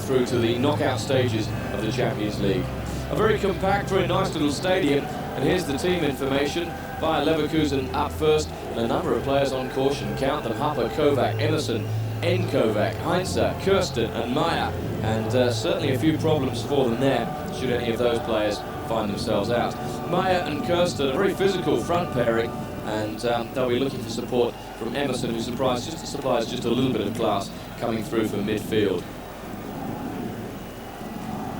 through to the knockout stages of the Champions League. A very compact, very nice little stadium, and here's the team information. Bayer Leverkusen up first, and a number of players on caution. Count them: Happer, Kovac, Emerson, Kovac, Heinze, Kirsten and Meyer, and certainly a few problems for them there, should any of those players find themselves out. Meyer and Kirsten, a very physical front pairing, and they'll be looking for support from Emerson, who supplies just a little bit of class coming through from midfield.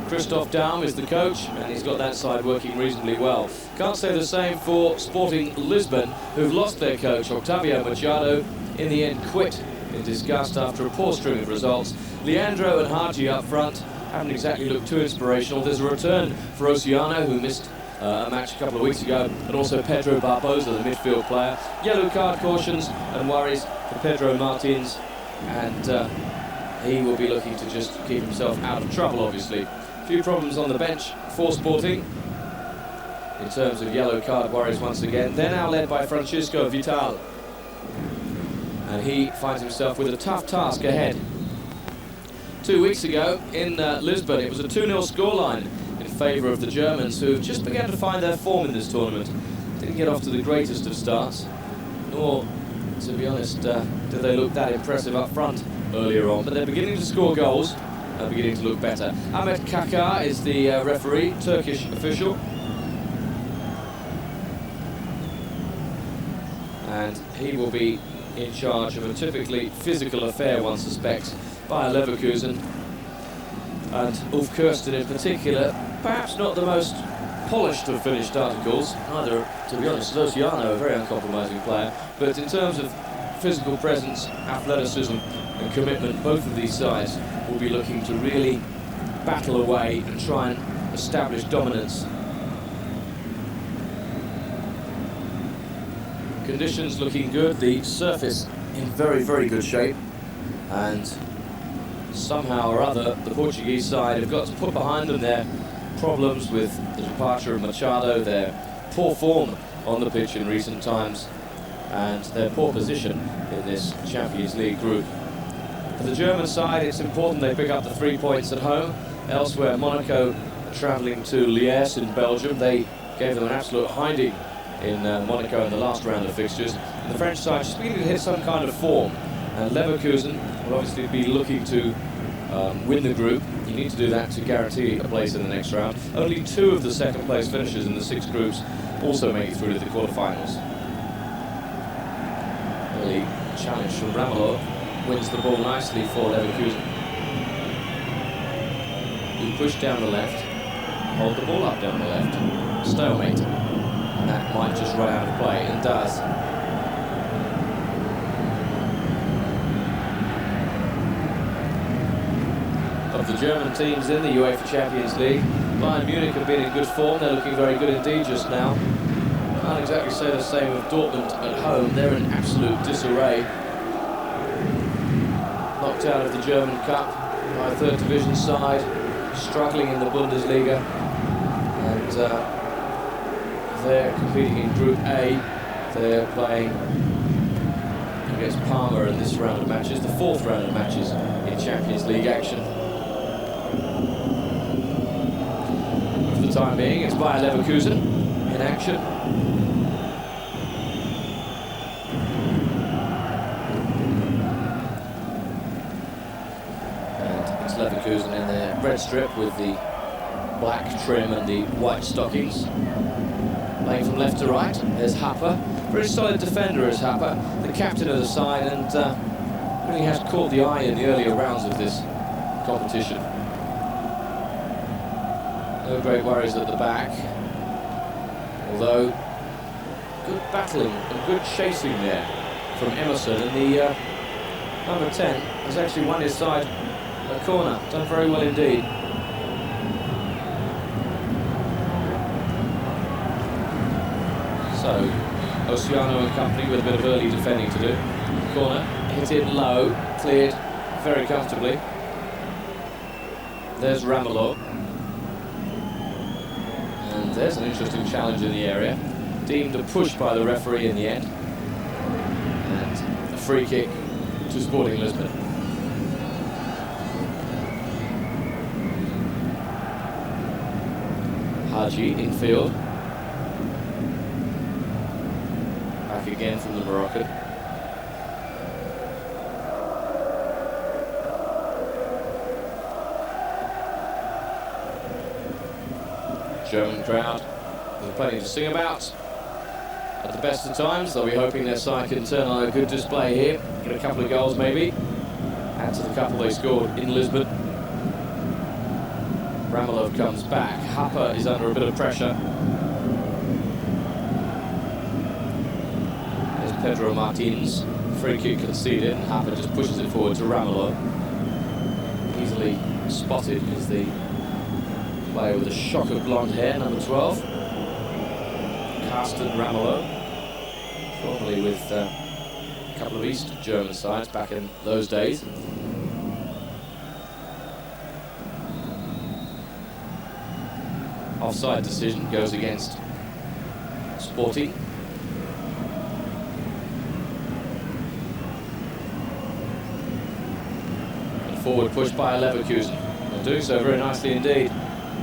Christoph Daum is the coach, and he's got that side working reasonably well. Can't say the same for Sporting Lisbon, who've lost their coach, Octavio Machado, in the end quit in disgust after a poor string of results. Leandro and Haji up front haven't exactly looked too inspirational. There's a return for Oceano, who missed a match a couple of weeks ago, and also Pedro Barbosa, the midfield player. Yellow card cautions and worries for Pedro Martins, and he will be looking to just keep himself out of trouble, obviously. A few problems on the bench for Sporting in terms of yellow card worries once again. They're now led by Francisco Vital, and he finds himself with a tough task ahead. 2 weeks ago in Lisbon, it was a 2-0 scoreline in favour of the Germans, who have just begun to find their form in this tournament. Didn't get off to the greatest of starts, nor, to be honest, did they look that impressive up front earlier on, but they're beginning to score goals. They're beginning to look better. Ahmet Kaka is the referee, Turkish official. And he will be in charge of a typically physical affair, one suspects, by Leverkusen. And Ulf Kirsten in particular, perhaps not the most polished of finished articles, either, to be honest, as Oceano, a very uncompromising player, but in terms of physical presence, athleticism and commitment, both of these sides will be looking to really battle away and try and establish dominance. Conditions looking good, the surface in very, very good shape, and somehow or other the Portuguese side have got to put behind them their problems with the departure of Machado, their poor form on the pitch in recent times, and their poor position in this Champions League group. For the German side, it's important they pick up the 3 points at home. Elsewhere, Monaco are travelling to Liège in Belgium. They gave them an absolute hiding in Monaco in the last round of fixtures. And the French side just beginning to hit some kind of form. And Leverkusen will obviously be looking to win the group. You need to do that to guarantee a place in the next round. Only 2 of the second place finishers in the 6 groups also make it through to the quarterfinals. Early challenge from Ramelow wins the ball nicely for Leverkusen. He pushed down the left, hold the ball up down the left, stalemate. And that might just run out of play, and does. Of the German teams in the UEFA Champions League, Bayern Munich have been in good form. They're looking very good indeed just now. Can't exactly say the same of Dortmund at home. They're in absolute disarray. Knocked out of the German Cup by a 3rd division side, struggling in the Bundesliga, and they're competing in Group A. They're playing against Parma in this round of matches, the 4th round of matches in Champions League action. For the time being, it's Bayer Leverkusen in action. And it's Leverkusen in their red strip with the black trim and the white stockings. Playing from left to right, there's Happer. Very solid defender is Happer, the captain of the side, and really has caught the eye in the earlier rounds of this competition. No great worries at the back, although good battling and good chasing there from Emerson, and the number 10 has actually won his side a corner. Done very well indeed. So, Oceano and company with a bit of early defending to do. Corner, hit in low, cleared very comfortably. There's Ramelow. And there's an interesting challenge in the area. Deemed a push by the referee in the end. And a free kick to Sporting Lisbon. Haji infield. Back again from the Moroccan. German crowd, there's plenty to sing about. At the best of times, they'll be hoping their side can turn on a good display here, get a couple of goals maybe, add to the couple they scored in Lisbon. Ramalov comes back, Happer is under a bit of pressure. There's Pedro Martins, free kick conceded, and Happer just pushes it forward to Ramalov. Easily spotted is the player with a shock of blonde hair, number 12. Carsten Ramelow, formerly with a couple of East German sides back in those days. Offside decision goes against Sporting. And forward push by Leverkusen. They're doing so very nicely indeed.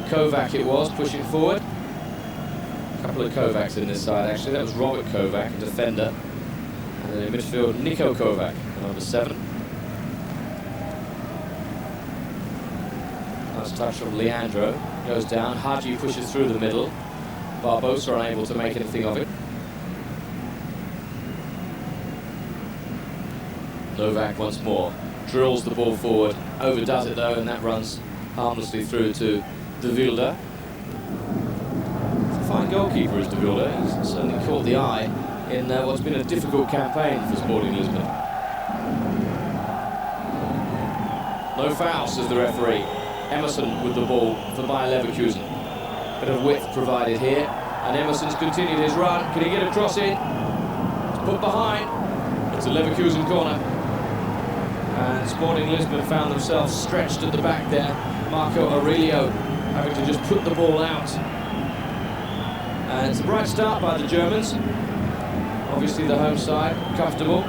Kovac it was, pushing forward. A couple of Kovacs in this side actually. That was Robert Kovac, a defender. And then in midfield, Nico Kovac, number 7. Nice touch from Leandro. Goes down, Haji pushes through the middle. Barbosa unable to make anything of it. Novak once more. Drills the ball forward, overdoes it though, and that runs harmlessly through to De Wilde. He's a fine goalkeeper is De Wilde. He's certainly caught the eye in what's been a difficult campaign for Sporting Lisbon. No foul, says the referee. Emerson with the ball for Bayer Leverkusen. Bit of width provided here, and Emerson's continued his run. Can he get a cross in? It's put behind. It's a Leverkusen corner. And Sporting Lisbon found themselves stretched at the back there. Marco Aurelio having to just put the ball out. And it's a bright start by the Germans. Obviously the home side, comfortable.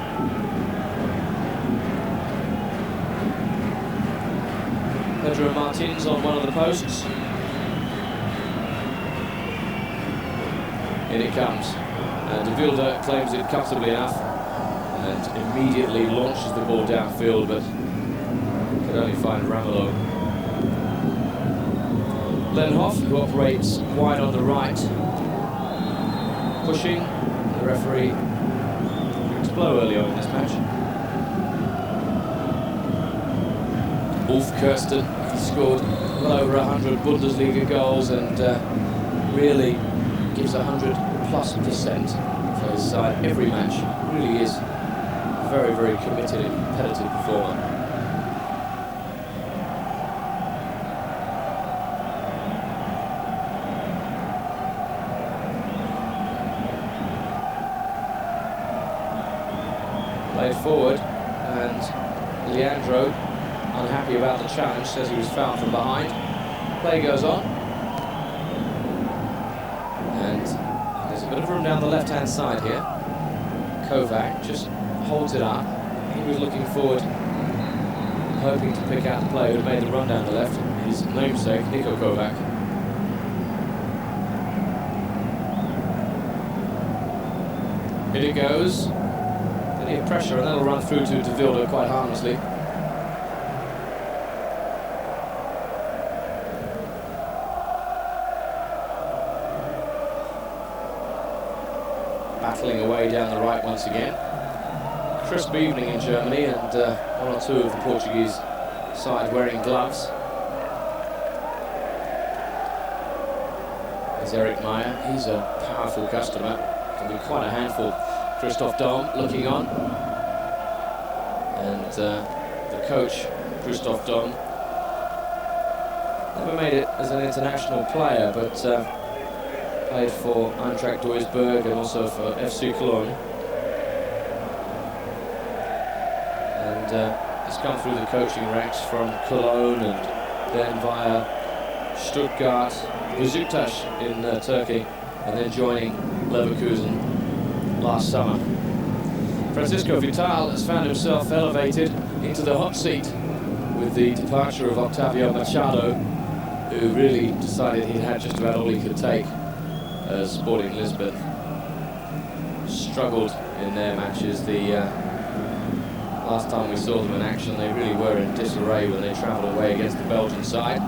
Pedro Martins on one of the posts. In it comes. And De Wilde claims it comfortably enough and immediately launches the ball downfield, but could only find Ramelow. Lenhoff, who operates wide on the right, pushing. The referee to blow early on in this match. Ulf Kirsten, he scored well over 100 Bundesliga goals and really gives 100+% for his side every match. Really is a very, very committed and competitive performer. Played forward, and Leandro, unhappy about the challenge, says he was fouled from behind. Play goes on, and there's a bit of room down the left-hand side here. Kovac just holds it up. He was looking forward, hoping to pick out the player who made the run down the left, his namesake, Nico Kovac. Here it goes. Plenty of pressure, and that'll run through to De Wilde quite harmlessly. Battling away down the right once again. Crisp evening in Germany, and one or two of the Portuguese side wearing gloves. There's Eric Meyer. He's a powerful customer. Can be quite a handful. Christoph Daum looking on. And the coach, Christoph Daum, never made it as an international player, but played for Eintracht Duisburg and also for FC Cologne. And he's come through the coaching ranks from Cologne and then via Stuttgart, Besiktas in Turkey, and then joining Leverkusen last summer. Francisco Vital has found himself elevated into the hot seat with the departure of Octavio Machado. who really decided he'd had just about all he could take as Sporting Lisbon struggled in their matches. The last time we saw them in action, they really were in disarray when they travelled away against the Belgian side.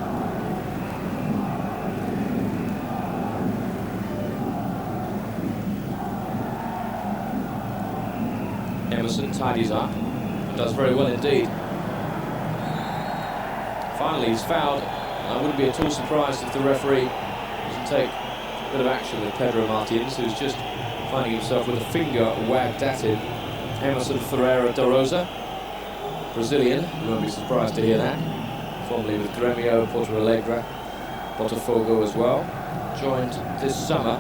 Emerson tidies up and does very well indeed. Finally, he's fouled. I wouldn't be at all surprised if the referee doesn't take a bit of action with Pedro Martins, who's just finding himself with a finger wagged at him. Emerson Ferreira da Rosa, Brazilian, you won't be surprised to hear that. Formerly with Grêmio, Porto Alegre, Botafogo as well. Joined this summer.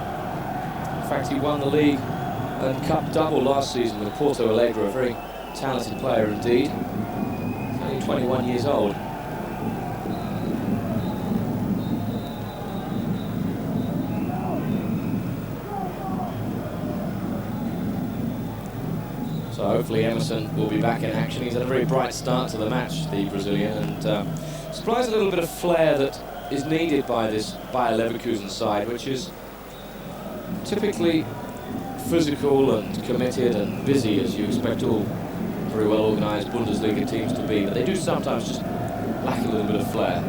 In fact, he won the league and cup double last season with Porto Alegre, a very talented player indeed. He's only 21 years old. So hopefully Emerson will be back in action. He's had a very bright start to the match, the Brazilian, and supplies a little bit of flair that is needed by this Bayer Leverkusen side, which is typically physical and committed and busy, as you expect all very well organised Bundesliga teams to be, but they do sometimes just lack a little bit of flair.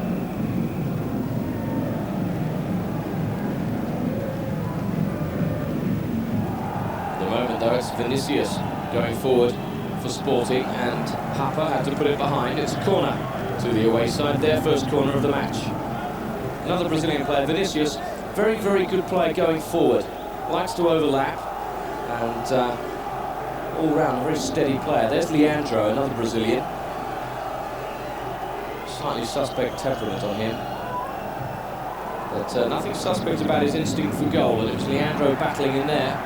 At the moment though, it's Vinicius going forward for Sporting, and Hapa had to put it behind. It's a corner to the away side, their first corner of the match. Another Brazilian player, Vinicius, very, very good player going forward, likes to overlap, and all round a very steady player. There's Leandro, another Brazilian. Slightly suspect temperament on him, but nothing suspect about his instinct for goal, and it was Leandro battling in there.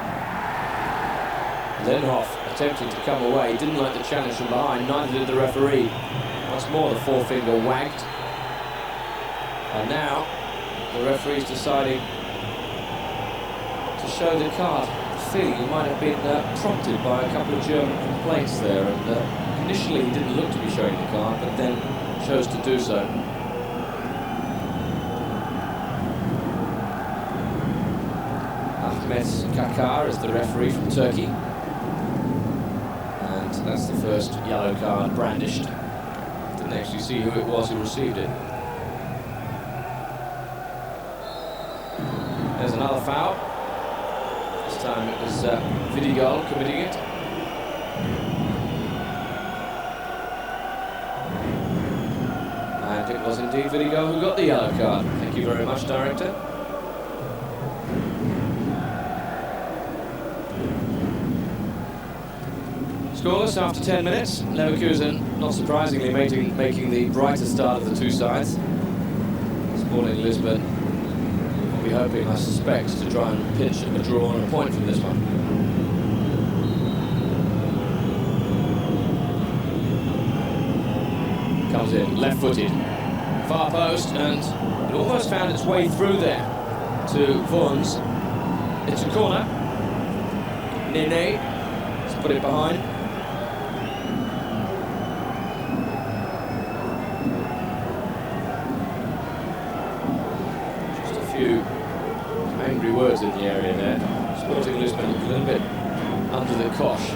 Lenhoff attempting to come away, didn't like the challenge from behind, neither did the referee. Once more the forefinger wagged. And now the referee's deciding to show the card. The feeling he might have been prompted by a couple of German complaints there, and initially he didn't look to be showing the card, but then chose to do so. Ahmet Kakar is the referee from Turkey. That's the first yellow card brandished. Didn't actually see who it was who received it. There's another foul. This time it was Vidigal committing it. And it was indeed Vidigal who got the yellow card. Thank you very much, Director. Scoreless after 10 minutes. Leverkusen, not surprisingly, making the brighter start of the two sides. Sporting Lisbon will be hoping, I suspect, to try and pinch a draw and a point from this one. Comes in, left-footed, far post, and it almost found its way through there to Vons. It's a corner. Nene, let's put it behind. Few angry words in the area there. Sporting Lisbon a little bit under the cosh.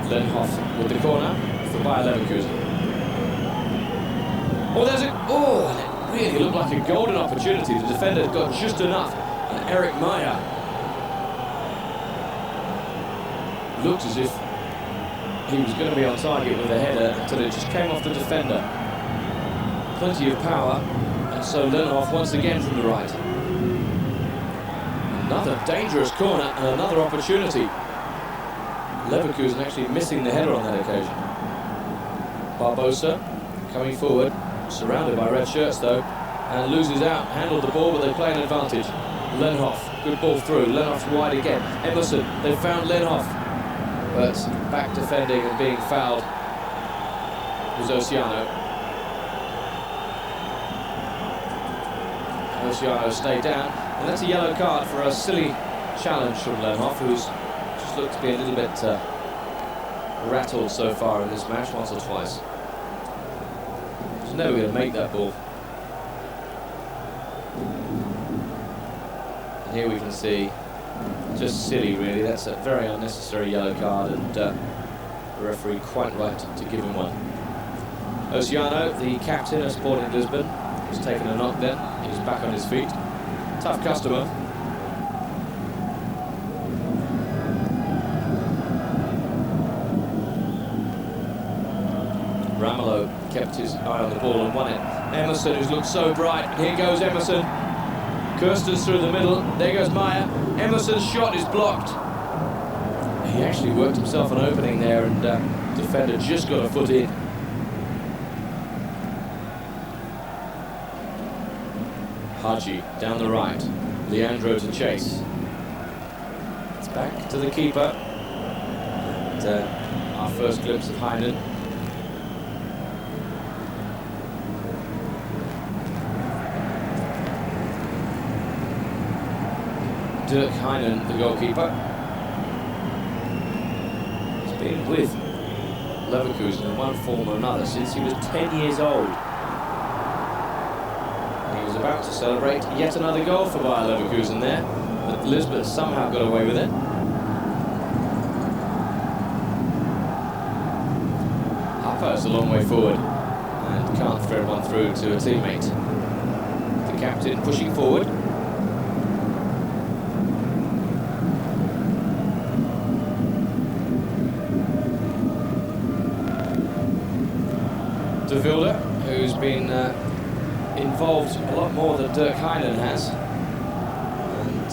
Lenhoff with the corner for Bayer Leverkusen. Oh, there's a... Oh, it really looked like a golden opportunity. The defender got just enough. And Eric Meyer looked as if he was going to be on target with a header until it just came off the defender. Plenty of power, and so Lenhoff once again from the right. Another dangerous corner and another opportunity. Leverkusen actually missing the header on that occasion. Barbosa coming forward, surrounded by red shirts though, and loses out, handled the ball, but they play an advantage. Lenhoff, good ball through, Lenhoff's wide again. Emerson, they found Lenhoff, but back defending and being fouled was Oceano. Oceano stayed down, and that's a yellow card for a silly challenge from Lenhoff, who's just looked to be a little bit rattled so far in this match, once or twice. never going to make that ball. And here we can see, just silly really, that's a very unnecessary yellow card, and the referee quite right to give him one. Oceano, the captain of Sporting Lisbon, has taken a knock then. He's back on his feet. Tough customer. Ramelow kept his eye on the ball and won it. Emerson, who's looked so bright. Here goes Emerson. Kirsten's through the middle. There goes Meyer. Emerson's shot is blocked. He actually worked himself an opening there, and defender just got a foot in. Haji down the right. Leandro to chase. It's back to the keeper. And our first glimpse of Heinen. Dirk Heinen, the goalkeeper. He's been with Leverkusen in one form or another since he was 10 years old. And he was about to celebrate yet another goal for Bayer Leverkusen there, but Lisbon somehow got away with it. Harper's a long way forward and can't thread one through to a teammate. The captain pushing forward. De Wilde, who's been involved a lot more than Dirk Heinen has, and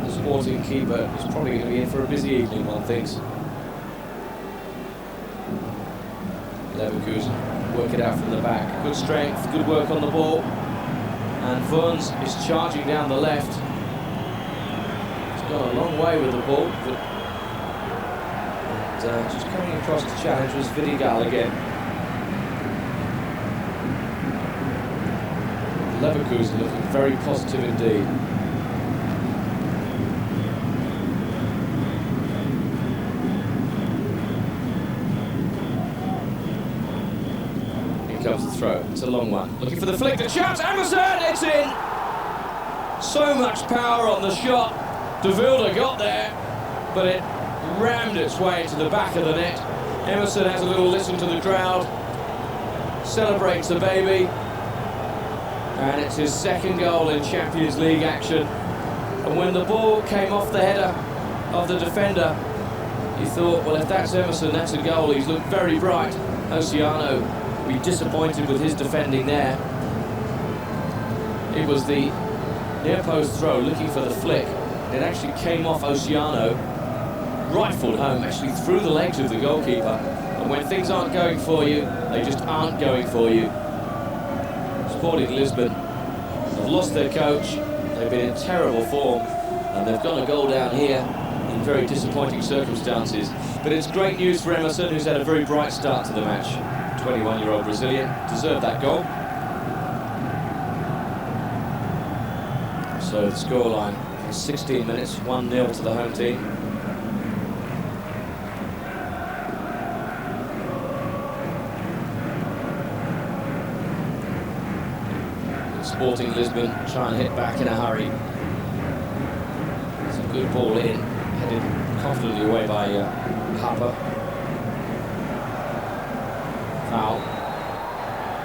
the Sporting keeper is probably going to be in for a busy evening, one thinks. Leverkusen work it out from the back. Good strength, good work on the ball, and Verns is charging down the left. He's gone a long way with the ball, but just coming across to challenge was Vidigal again. Leverkusen looking very positive indeed. Here comes the throw. It's a long one. Looking for the flick. The chance. Emerson. It's in. So much power on the shot. De Wilde got there, but it rammed its way into the back of the net. Emerson has a little listen to the crowd. Celebrates the baby. And it's his second goal in Champions League action. And when the ball came off the header of the defender, you thought, well, if that's Emerson, that's a goal. He's looked very bright. Oceano will be disappointed with his defending there. It was the near post throw looking for the flick. It actually came off Oceano, rifled home, actually through the legs of the goalkeeper. And when things aren't going for you, they just aren't going for you. Sporting Lisbon have lost their coach, they've been in terrible form, and they've got a goal down here in very disappointing circumstances. But it's great news for Emerson, who's had a very bright start to the match. 21-year-old Brazilian deserved that goal. So the scoreline in 16 minutes, 1-0 to the home team. Sporting Lisbon try and hit back in a hurry. It's a good ball in, headed confidently away by Harper. Foul.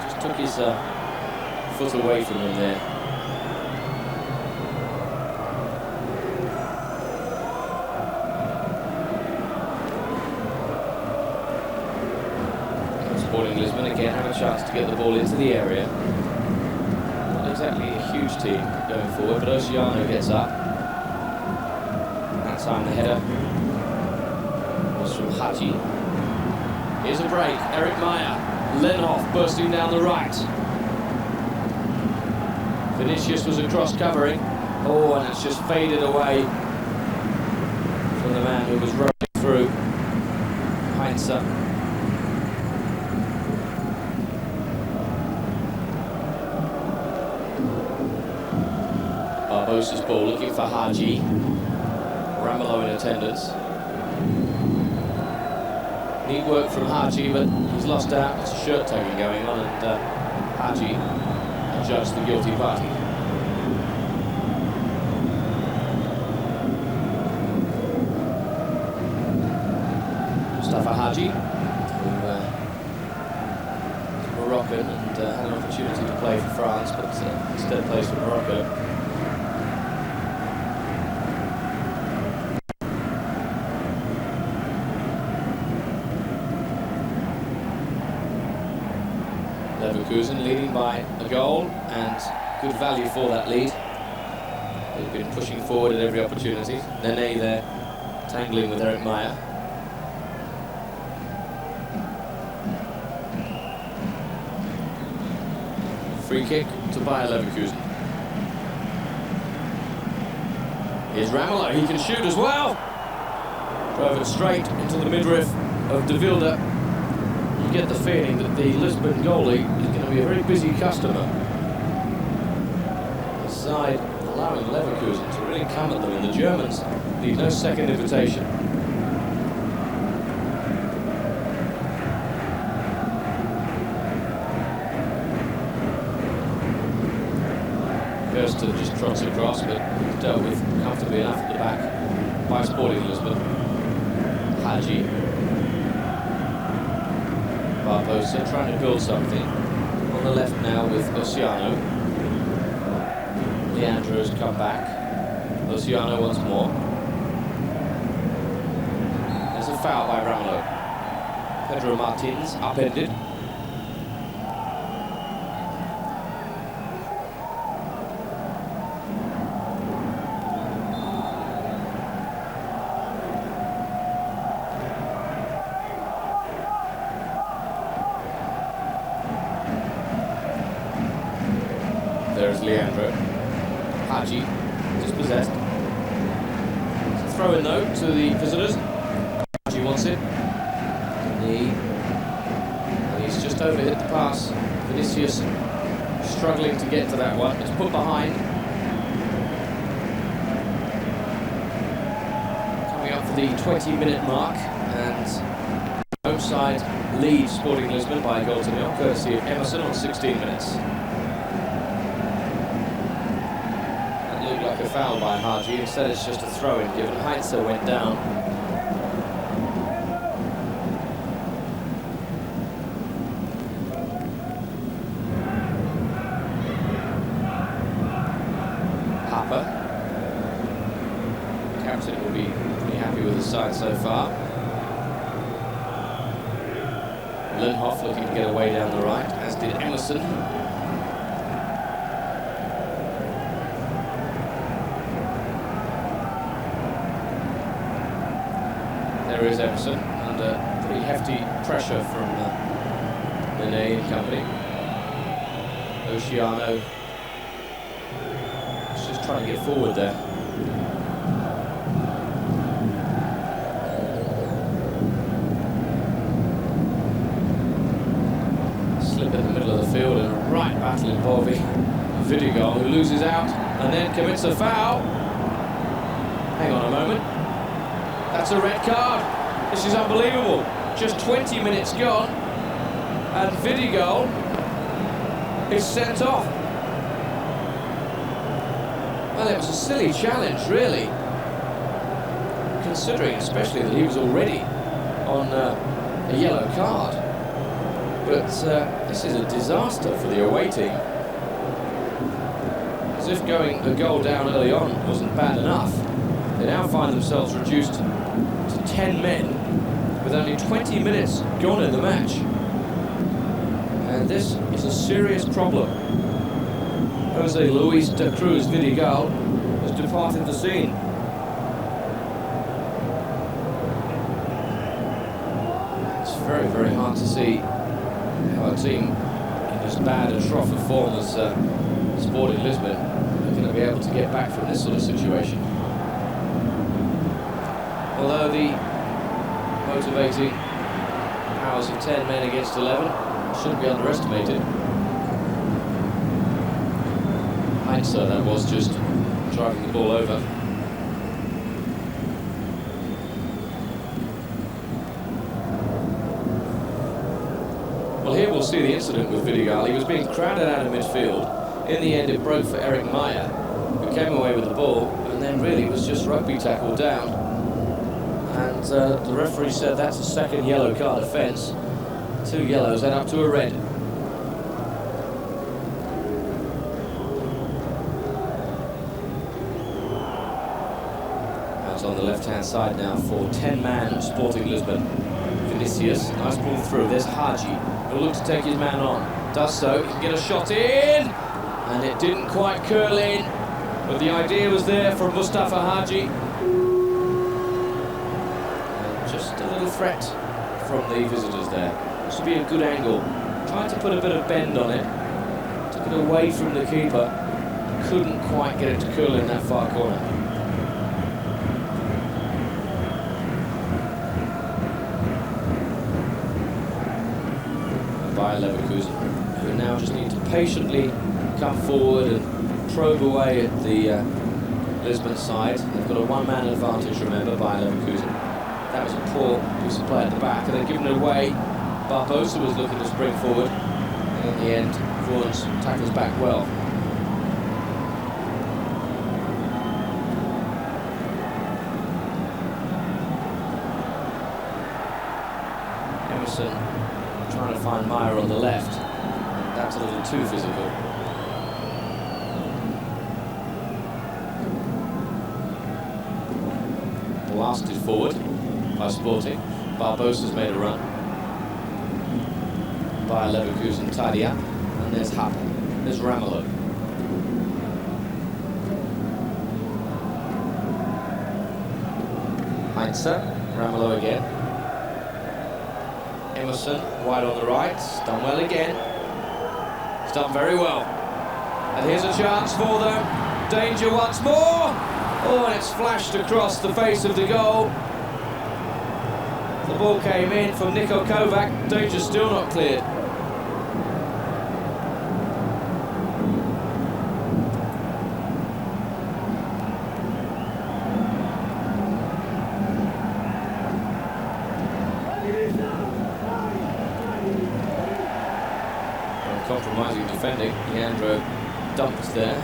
Just took his foot away from him there. Sporting Lisbon again have a chance to get the ball into the area. Exactly a huge team going forward, but Oceano gets up. That time the header was from Haji. Here's a break. Eric Meyer. Lenhoff bursting down the right. Vinicius was across covering. Oh, and it's just faded away from the man who was rolling through. Heinze. Barbosa's ball looking for Haji. Ramelow in attendance. Neat work from Haji, but he's lost out. It's a shirt tugging going on, and Haji adjudged the guilty party. Mustafa Haji, who is Moroccan and had an opportunity to play for France, but instead plays for Morocco. Leverkusen leading by a goal, and good value for that lead. They've been pushing forward at every opportunity. Nene there, tangling with Eric Meyer. Free kick to Bayer Leverkusen. Here's Ramelow, he can shoot as well. Drove it straight into the midriff of De Wilde. You get the feeling that the Lisbon goalie is going to be a very busy customer. The side allowing Leverkusen to really come at them, and the Germans need no second invitation. Kirsten just trots across, but dealt with comfortably enough at the back by Sporting Lisbon. Haji. Barbosa trying to build something. On the left now with Oceano. Leandro has come back. Oceano once more. There's a foul by Ramelow. Pedro Martins upended. There's Leandro. Haji, dispossessed. Throw in though to the visitors. Haji wants it. Knee. And he's just overhit the pass. Vinicius struggling to get to that one. It's put behind. Coming up for the 20-minute mark, and home side leads Sporting Lisbon by a goal to nil, courtesy of Emerson on 16 minutes. A foul by Haji, instead it's just a throw-in given. Heinze went down. Harper. Captain will be pretty happy with his side so far. Linhoff looking to get away down the right, as did Emerson. There is Emerson, under pretty hefty pressure from Nene and company. Oceano is just trying to get forward there. Slip in the middle of the field, and a right battle involving Vidigal, who loses out and then commits a foul. Hang on a moment. That's a red card. This is unbelievable. Just 20 minutes gone, and Vidigal is sent off. Well, it was a silly challenge, really, considering especially that he was already on a yellow card. But this is a disaster for the away team. As if going a goal down early on wasn't bad enough, they now find themselves reduced to 10 men with only 20 minutes gone in the match. And this is a serious problem. Jose Luis da Cruz Vidigal has departed the scene. It's very, very hard to see how a team in as bad a trough of form as Sporting Lisbon are going to be able to get back from this sort of situation. Although the motivating powers of 10 men against 11 shouldn't be underestimated. Heinze, that was, just driving the ball over. will see the incident with Vidigal. He was being crowded out of midfield. In the end, it broke for Eric Meyer, who came away with the ball, and then really was just rugby tackled down. And the referee said that's a second yellow card offence. 2 yellows add up to a red. Out on the left-hand side now for 10-man Sporting Lisbon. Vinicius, nice ball through. There's Haji, who'll look to take his man on. Does so, he can get a shot in! And it didn't quite curl in, but the idea was there from Mustafa Haji. And just a little threat from the visitors there. This would be a good angle. Tried to put a bit of bend on it. Took it away from the keeper. Couldn't quite get it to curl in that far corner. By Leverkusen, who now just need to patiently come forward and probe away at the Lisbon side. They've got a one-man advantage, remember, by Leverkusen. That was a poor piece of play at the back, and they've given it away. Barbosa was looking to spring forward, and in the end, Vaughan's tackles back well. Emerson trying to find Meyer on the left. That's a little too physical. Blasted forward by Sporting. Barbosa's made a run. By Leverkusen, Tadia. And there's Happ. There's Ramelow. Heinze. Ramelow again. Emerson, wide on the right, done well again. He's done very well. And here's a chance for them. Danger once more. Oh, and it's flashed across the face of the goal. The ball came in from Niko Kovac. Danger still not cleared. Compromising defending, Leandro dumped there.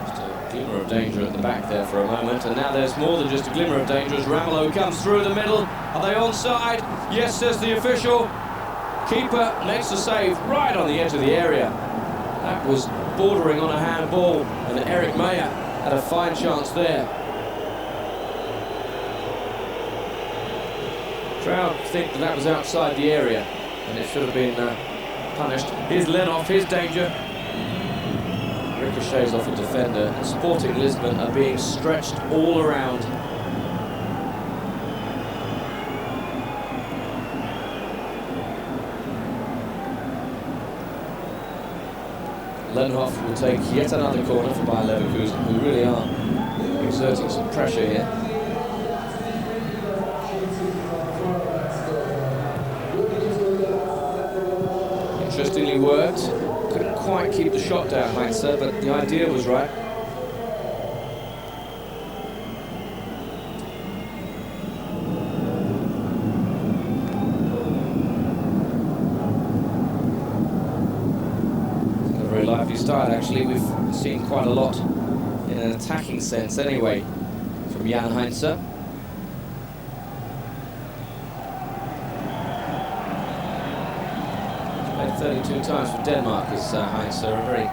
Just a glimmer of danger at the back there for a moment, and now there's more than just a glimmer of danger as Ramelow comes through the middle. Are they onside? Yes, says the official. Keeper makes the save right on the edge of the area. That was bordering on a handball, and Eric Meyer had a fine chance there. Crowd think that was outside the area, and it should have been punished. Here's Lennoff, here's danger. Ricochets off a defender. Sporting Lisbon are being stretched all around. Lenhoff will take yet another corner for Bayer Leverkusen, who really are exerting some pressure here. Interestingly worked. Couldn't quite keep the shot down, Heinze, but the idea was right. Lively start, actually. We've seen quite a lot in an attacking sense anyway from Jan Heinze. He's played 32 times for Denmark as Heinze, a very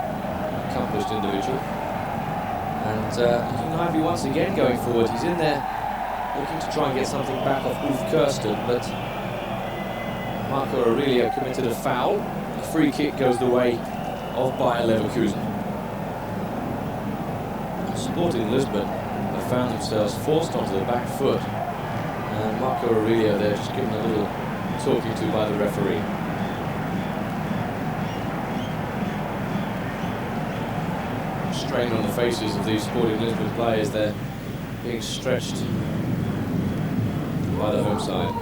accomplished individual. And looking lively once again going forward. He's in there looking to try and get something back off Ulf Kirsten, but Marco Aurelio committed a foul. A free kick goes the way of Bayer Leverkusen. Sporting Lisbon have found themselves forced onto the back foot, and Marco Aurelio there just given a little talking to by the referee. Strain on the faces of these Sporting Lisbon players, they're being stretched by the home side.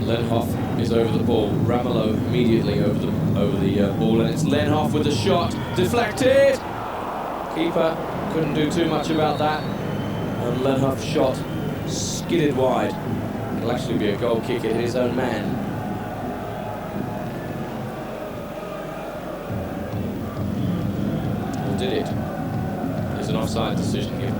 Lenhoff is over the ball. Ramelow immediately over the ball, and it's Lenhoff with the shot. Deflected! Keeper couldn't do too much about that. And Lenhoff's shot skidded wide. It'll actually be a goal kick at his own man. Or did it? There's an offside decision here.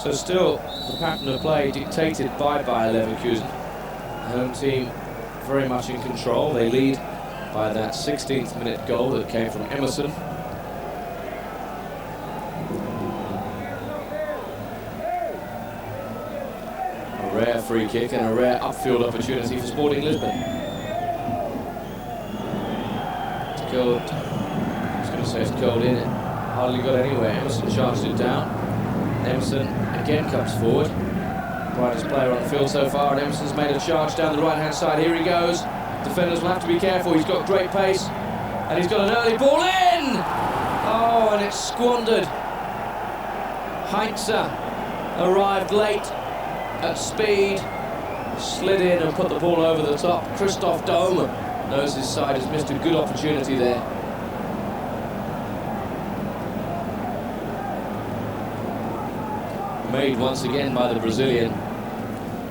So still the pattern of play dictated by Bayer Leverkusen. The home team very much in control. They lead by that 16th minute goal that came from Emerson. A rare free kick and a rare upfield opportunity for Sporting Lisbon. It's curled. I was going to say it's curled in. It hardly got anywhere. Emerson charged it down. Emerson again comes forward. Brightest player on the field so far, and Emerson's made a charge down the right-hand side. Here he goes. Defenders will have to be careful. He's got great pace, and he's got an early ball in! Oh, and it's squandered. Heinze arrived late at speed, slid in and put the ball over the top. Christoph Dome knows his side has missed a good opportunity there. Made once again by the Brazilian.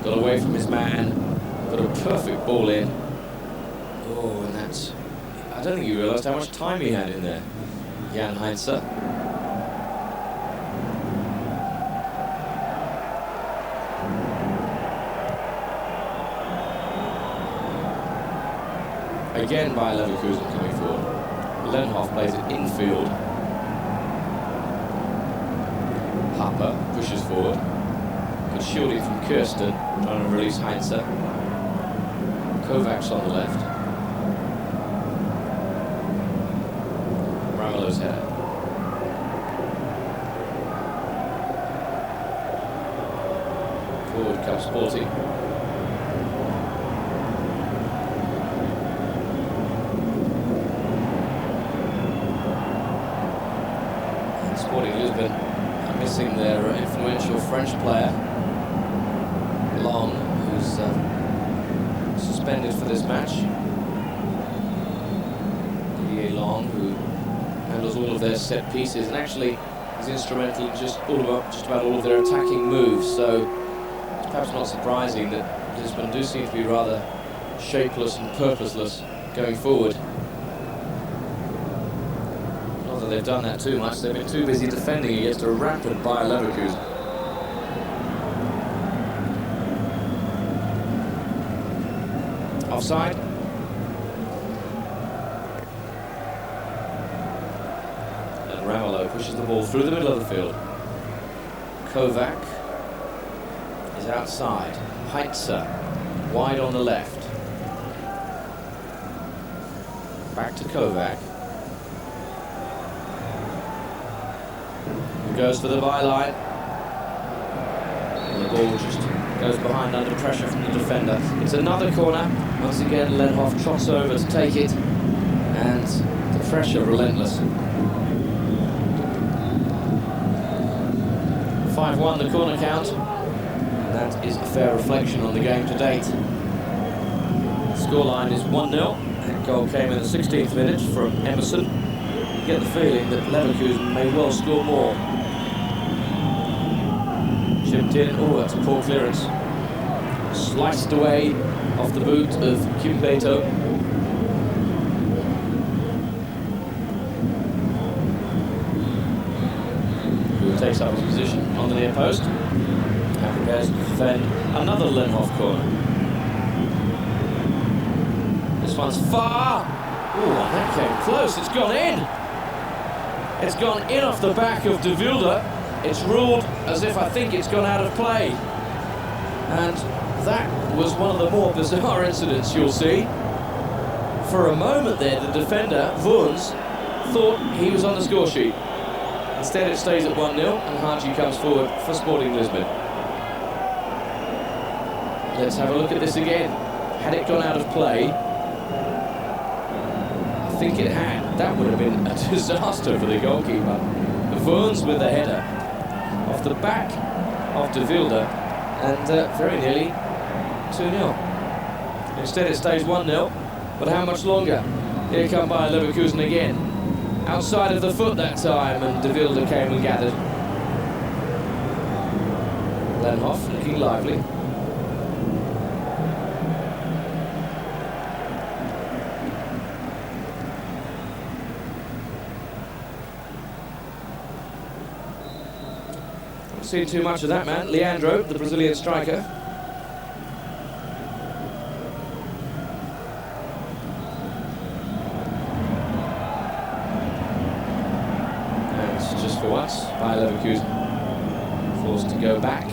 Got away from his man, got a perfect ball in. Oh, and that's... I don't think you realised how much time he had in there, Jan Heinze. Again by Leverkusen coming forward. Lenhoff plays it infield. Harper pushes forward. Good shielding from Kirsten, trying to release Heinze. Kovacs on the left. Ramelow's header. Forward comes Sporting. And Sporting Lisbon missing their influential French player, Long, who's suspended for this match. Didier Long, who handles all of their set pieces and actually is instrumental in just about all of their attacking moves. So it's perhaps not surprising that Lisbon do seem to be rather shapeless and purposeless going forward. They've done that too much. They've been too busy defending against a rapid Bayer Leverkusen. Offside. And Ramelow pushes the ball through the middle of the field. Kovac is outside. Heinze wide on the left. Back to Kovac. Goes for the byline. And the ball just goes behind under pressure from the defender. It's another corner. Once again, Lenhoff trots over to take it. And the pressure relentless. 5-1 the corner count. And that is a fair reflection on the game to date. The scoreline is 1-0. That goal came in the 16th minute from Emerson. You get the feeling that Leverkusen may well score more. Chipped in. Oh, that's a poor clearance. Sliced away off the boot of Completo. Who takes up his position on the near post and prepares to defend another Lenhoff corner. This one's far. Oh, that came close. It's gone in. It's gone in off the back of De Wilde. It's ruled as if I think it's gone out of play. And that was one of the more bizarre incidents you'll see. For a moment there, the defender, Wurns, thought he was on the score sheet. Instead, it stays at 1-0, and Haji comes forward for Sporting Lisbon. Let's have a look at this again. Had it gone out of play, think it had. That would have been a disaster for the goalkeeper. Vuns with the header off the back of De Wilde, and very nearly 2-0. Instead it stays 1-0, but how much longer? Here come Bayer Leverkusen again. Outside of the foot that time, and De Wilde came and gathered. Lenhoff looking lively. Haven't seen too much of that man, Leandro, the Brazilian striker. Just for once, Bayer Leverkusen forced to go back.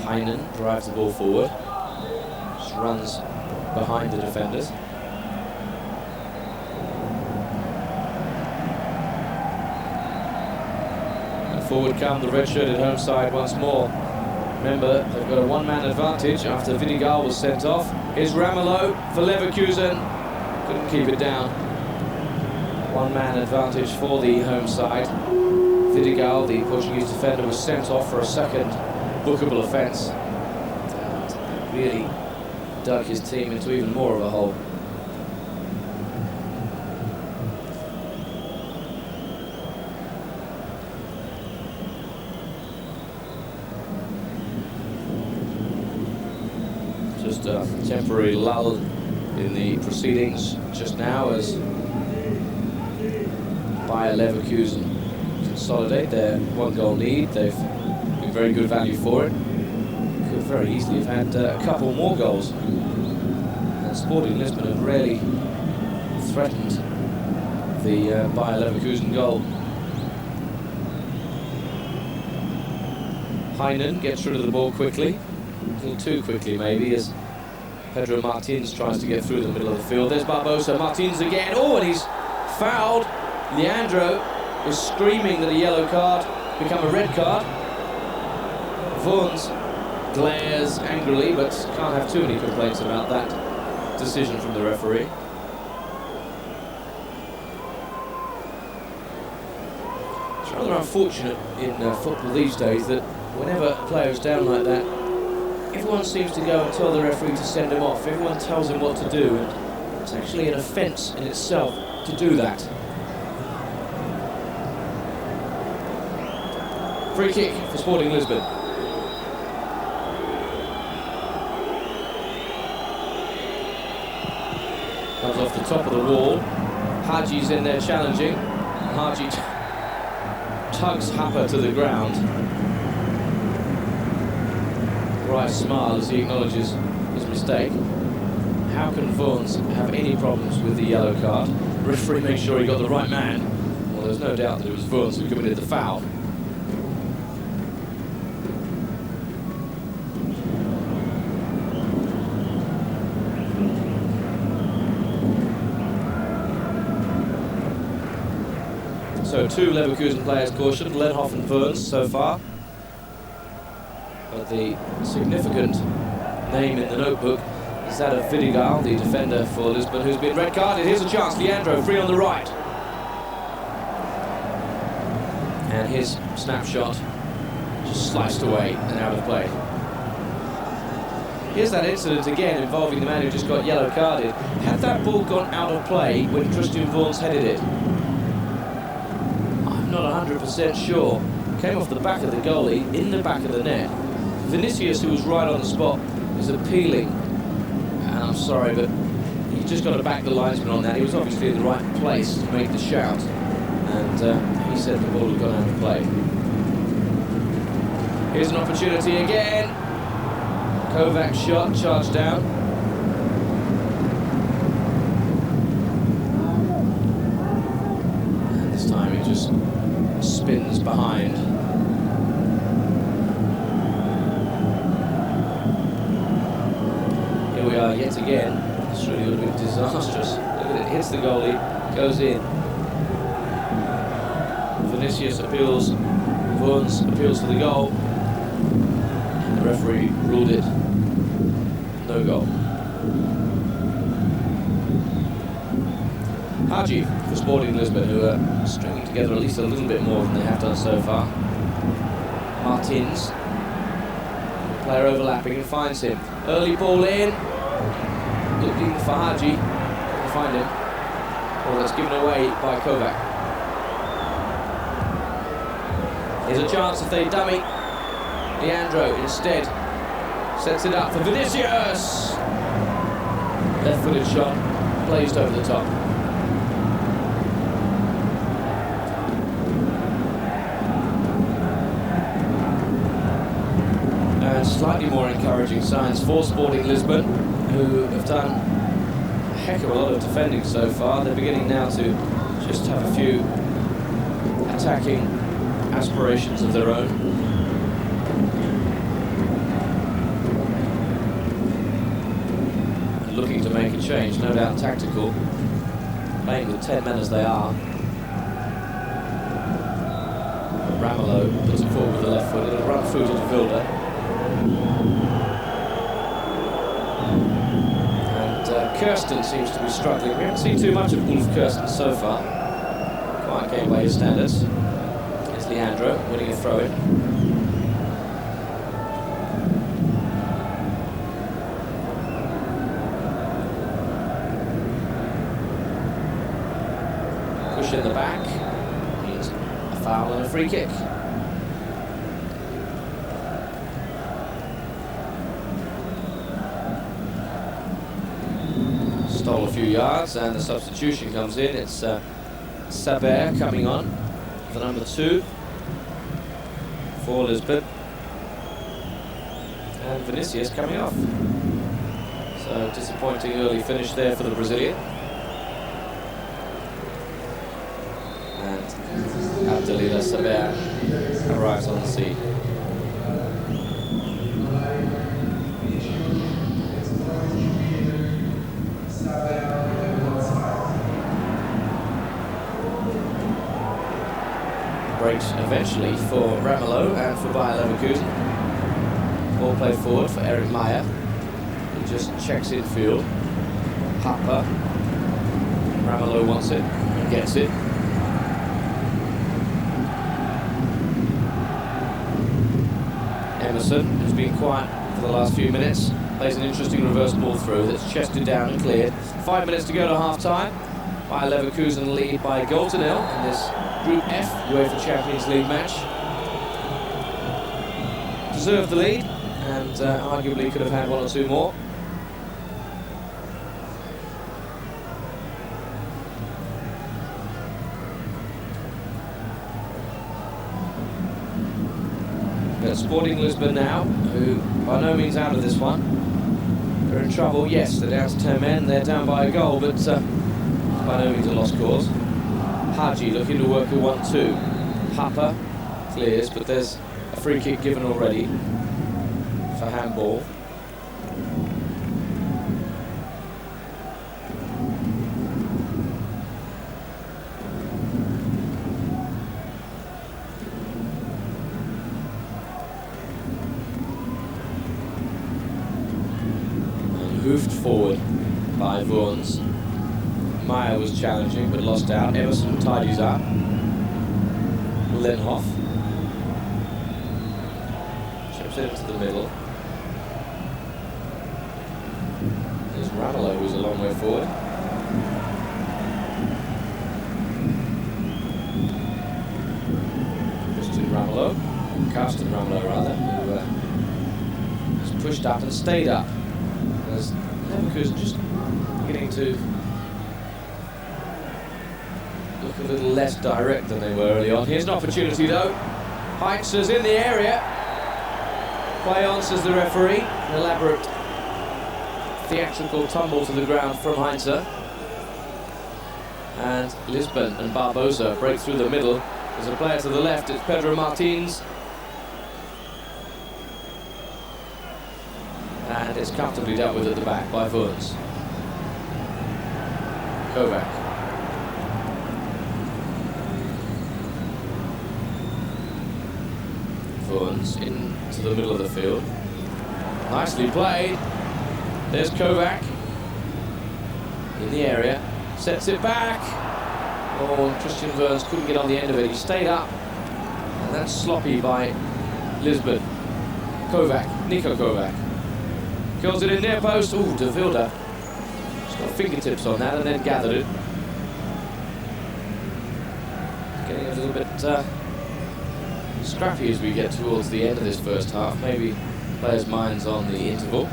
Heinen drives the ball forward, just runs behind the defenders. And forward come the red-shirted home side once more. Remember, they've got a one-man advantage after Vidigal was sent off. Here's Ramelow for Leverkusen. Couldn't keep it down. One-man advantage for the home side. Vidigal, the Portuguese defender, was sent off for a second bookable offence. Really dug his team into even more of a hole. Just a temporary lull in the proceedings just now as Bayer Leverkusen consolidate their one-goal lead. They've been very good value for it. Could very easily have had a couple more goals. And Sporting Lisbon have rarely threatened the Bayer Leverkusen goal. Heinen gets rid of the ball quickly. A little too quickly maybe, as Pedro Martins tries to get through the middle of the field. There's Barbosa, Martins again. Oh, and he's fouled. Leandro is screaming that a yellow card become a red card. Vuns glares angrily, but can't have too many complaints about that decision from the referee. It's rather unfortunate in football these days that whenever a player's down like that, everyone seems to go and tell the referee to send him off. Everyone tells him what to do, and it's actually an offence in itself to do that. Free kick for Sporting Lisbon. Comes off the top of the wall. Haji's in there challenging. Haji tugs Happer to the ground. Right smile as he acknowledges his mistake. How can Vuns have any problems with the yellow card? The referee makes sure he got the right man. Well, there's no doubt that it was Vuns who committed the foul. So 2 Leverkusen players cautioned, Lenhoff and Vuns so far. But the significant name in the notebook is that of Vidigal, the defender for Lisbon, who's been red carded. Here's a chance, Leandro free on the right. And his snapshot just sliced away and out of play. Here's that incident again involving the man who just got yellow carded. Had that ball gone out of play when Christian Vuns headed it? I'm not 100% sure. Came off the back of the goalie, in the back of the net. Vinicius, who was right on the spot, is appealing. And I'm sorry, but he just got to back the linesman on that. He was obviously in the right place to make the shout. And he said the ball had gone out of play. Here's an opportunity again. Kovac's shot, charged down. And this time it just spins behind. Here we are yet again. This really would have been disastrous. Look at it, hits the goalie, goes in. Vinicius appeals, Vuns appeals for the goal. And the referee ruled it no goal. Haji for Sporting Lisbon, who are stringing together at least a little bit more than they have done so far. Martins, player overlapping and finds him. Early ball in, looking for Haji, can't find him. Well, that's given away by Kovac. Here's a chance if they dummy. Leandro instead sets it up for Vinicius. Left-footed shot, blazed over the top. And slightly more encouraging signs for Sporting Lisbon, who have done a heck of a lot of defending so far. They're beginning now to just have a few attacking aspirations of their own. And looking to make a change, no doubt tactical, playing with 10 men as they are. Ramelow puts it forward with the left foot, it'll run through to De Vilde. And Kirsten seems to be struggling. We haven't seen too much of Ulf Kirsten so far. Quiet game by his standards. It's Leandro winning a throw-in. Push in the back. Means a foul and a free kick. Stole a few yards and the substitution comes in. It's Saber coming on, the number 2 for Lisbon. And Vinicius coming off. So disappointing early finish there for the Brazilian. And Abdelila Saber arrives on the scene. Breaks eventually for Ramelow and for Bayer Leverkusen. Ball played forward for Eric Meyer. He just checks in field. Happer. Ramelow wants it and gets it. Emerson, who's been quiet for the last few minutes, plays an interesting reverse ball through that's chested down and cleared. 5 minutes to go to half-time. Bayer Leverkusen lead by a goal to nil in this Group F UEFA Champions League match. Deserved the lead and arguably could have had 1 or 2 more. But Sporting Lisbon now, who by no means out of this one. They're in trouble, yes, they're down to 10 men, they're down by a goal, but by no means a lost cause. Haji looking to work a 1-2. Happer clears, but there's a free kick given already for handball. And hoofed forward by Vorns. Meyer was challenging but lost out. Emerson tidies up. Lenhoff chips it into the middle. There's Ramelow, who's a long way forward. Carsten Ramelow rather, who has pushed up and stayed up. As Leverkusen just beginning to look a little less direct than they were early on. Here's an opportunity though. Heinz's in the area. Play on, says the referee. An elaborate theatrical tumble to the ground from Heinz. And Lisbon and Barbosa break through the middle. There's a player to the left, it's Pedro Martins. And it's comfortably dealt with at the back by Vorns. Kovac. Vorns into the middle of the field. Nicely played. There's Kovac in the area, sets it back. Oh, Christian Verns couldn't get on the end of it. He stayed up, and that's sloppy by Lisbon. Nico Kovac kills it in near post. Ooh, De Vilda. He's got fingertips on that and then gathered it. Getting a little bit scrappy as we get towards the end of this first half. Maybe players' minds on the interval.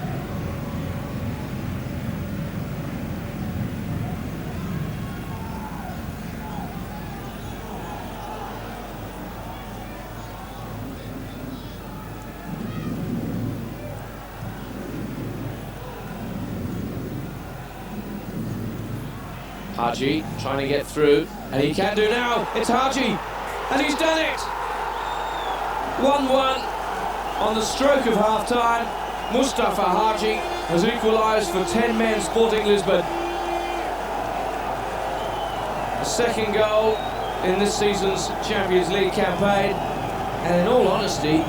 Haji trying to get through, and he can do now. It's Haji, and he's done it. 1-1 on the stroke of half-time. Mustafa Haji has equalised for 10 men Sporting Lisbon. The second goal in this season's Champions League campaign, and in all honesty,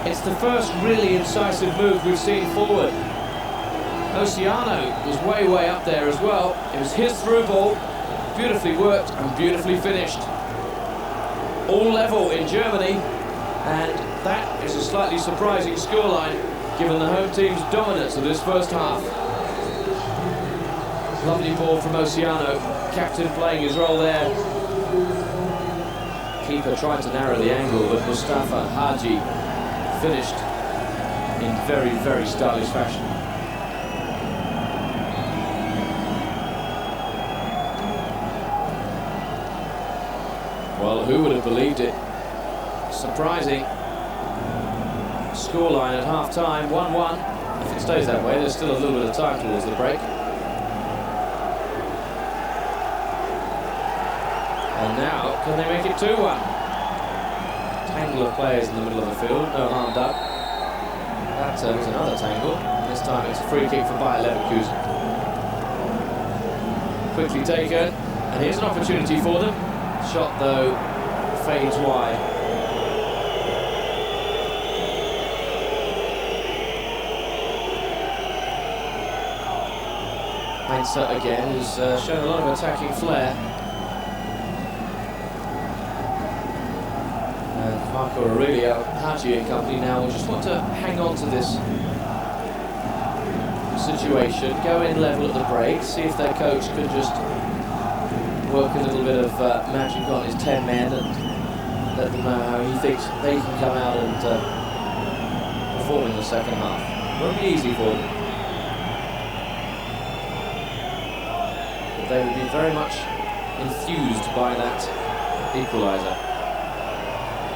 it's the first really incisive move we've seen forward. Oceano was way up there as well. It was his through ball, beautifully worked and beautifully finished. All level in Germany, and that is a slightly surprising scoreline given the home team's dominance of this first half. Lovely ball from Oceano, captain playing his role there. Keeper tried to narrow the angle, but Mustafa Haji finished in very stylish fashion. Well, who would have believed it? Surprising scoreline at half-time, 1-1. If it stays that way, there's still a little bit of time towards the break. And now, can they make it 2-1? Tangle of players in the middle of the field, no harm done. That was another tangle. This time it's a free kick for Bayer Leverkusen. Quickly taken, and here's an opportunity for them. Shot, though, fades wide. Heinze again, who's shown a lot of attacking flair. And Marco Aurelio, Haji and company now will just want to hang on to this situation, go in level at the break, see if their coach can just work a little bit of magic on his 10 men and let them know how he thinks they can come out and perform in the second half. Won't be easy for them. But they would be very much enthused by that equaliser.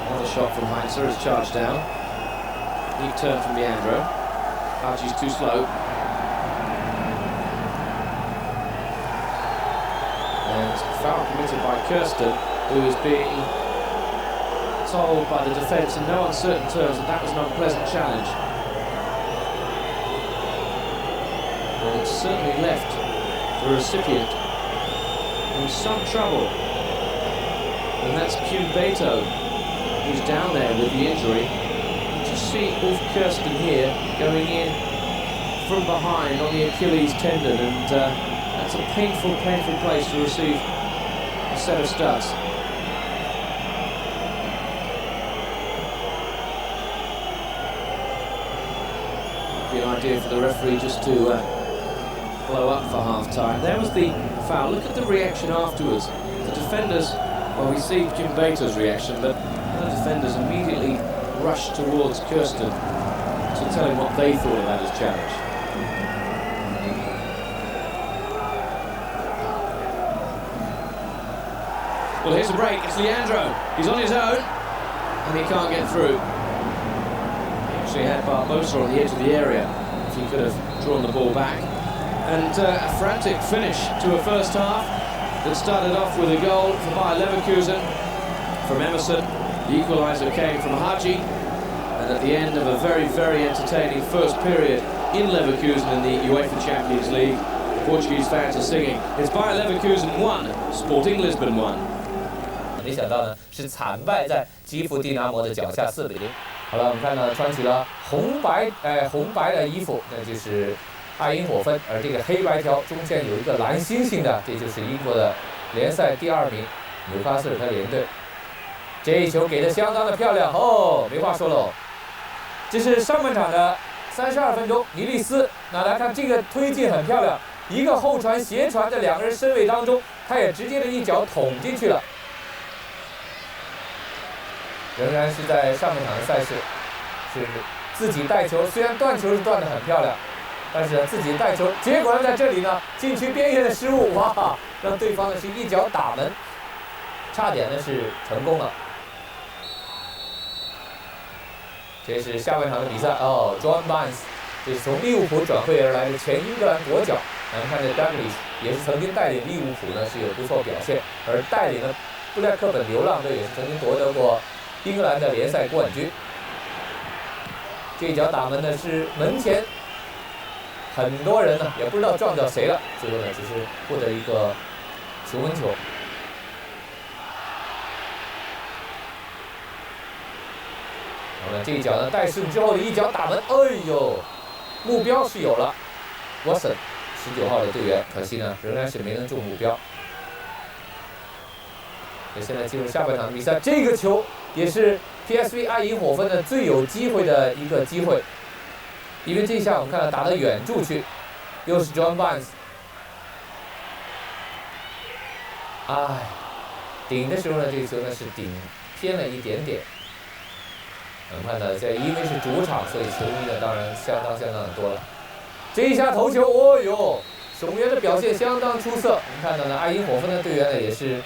Another shot from Heinze is charged down. Neat turn from Leandro. Haji's too slow. And foul committed by Kirsten, who is being told by the defence in no uncertain terms that that was an unpleasant challenge. And it's certainly left the recipient in some trouble. And that's Beto, who's down there with the injury. You just see Ulf Kirsten here going in from behind on the Achilles tendon, and that's a painful place to receive a set of studs. Be an idea for the referee just to blow up for half-time. There was the foul. Look at the reaction afterwards. The defenders, well, we see Beto's reaction, but the defenders immediately rushed towards Kirsten to tell him what they thought about his challenge. Well, here's a break. It's Leandro. He's on his own, and he can't get through. He actually had Barbosa on the edge of the area if he could have drawn the ball back. And a frantic finish to a first half that started off with a goal for Bayer Leverkusen from Emerson. The equaliser came from Haji, and at the end of a very entertaining first period in Leverkusen in the UEFA Champions League, the Portuguese fans are singing. It's Bayer Leverkusen 1, Sporting Lisbon 1. 没想到呢，是惨败在基辅迪纳摩的脚下4-0。好了，我们看到穿起了红白的衣服，那就是爱因火分，而这个黑白条中间有一个蓝星星的，这就是英国的联赛第2名纽卡斯尔特联队。这一球给的相当的漂亮哦，没话说喽。这是上半场的32分钟，尼利斯。那来看这个推进很漂亮，一个后传斜传的2个人身位当中，他也直接的一脚捅进去了。仍然是在上半场的赛事，是自己带球，虽然断球是断得很漂亮，但是自己带球，结果呢在这里呢禁区边缘的失误，哇，让对方呢是一脚打门，差点呢是成功了。这是下半场的比赛哦 ，John Barnes， 这是从利物浦转会而来的前英格兰国脚。咱们看这 Douglas 也是曾经带领利物浦呢是有不错表现，而带领了布莱克本流浪队也是曾经夺得过英格兰的联赛冠军。这一脚打门呢是门前很多人呢也不知道撞到谁了，最后呢只是获得一个球门球。好了，这一脚呢带胜之后的一脚打门，哎呦，目标是有了 ，Watson 19号的队员，可惜呢仍然是没能中目标。那现在进入下半场的比赛，这个球也是 PSV 爱因火分的最有机会的一个机会，因为这一下我们看到打到远处去，又是 John Barnes， 哎，顶的时候呢，这个球呢是顶偏了一点点。我们看到这因为是主场，所以球迷呢当然相当的多了。这一下头球，哦呦，守门员的表现相当出色。我们看到呢，爱因火分的队员呢也是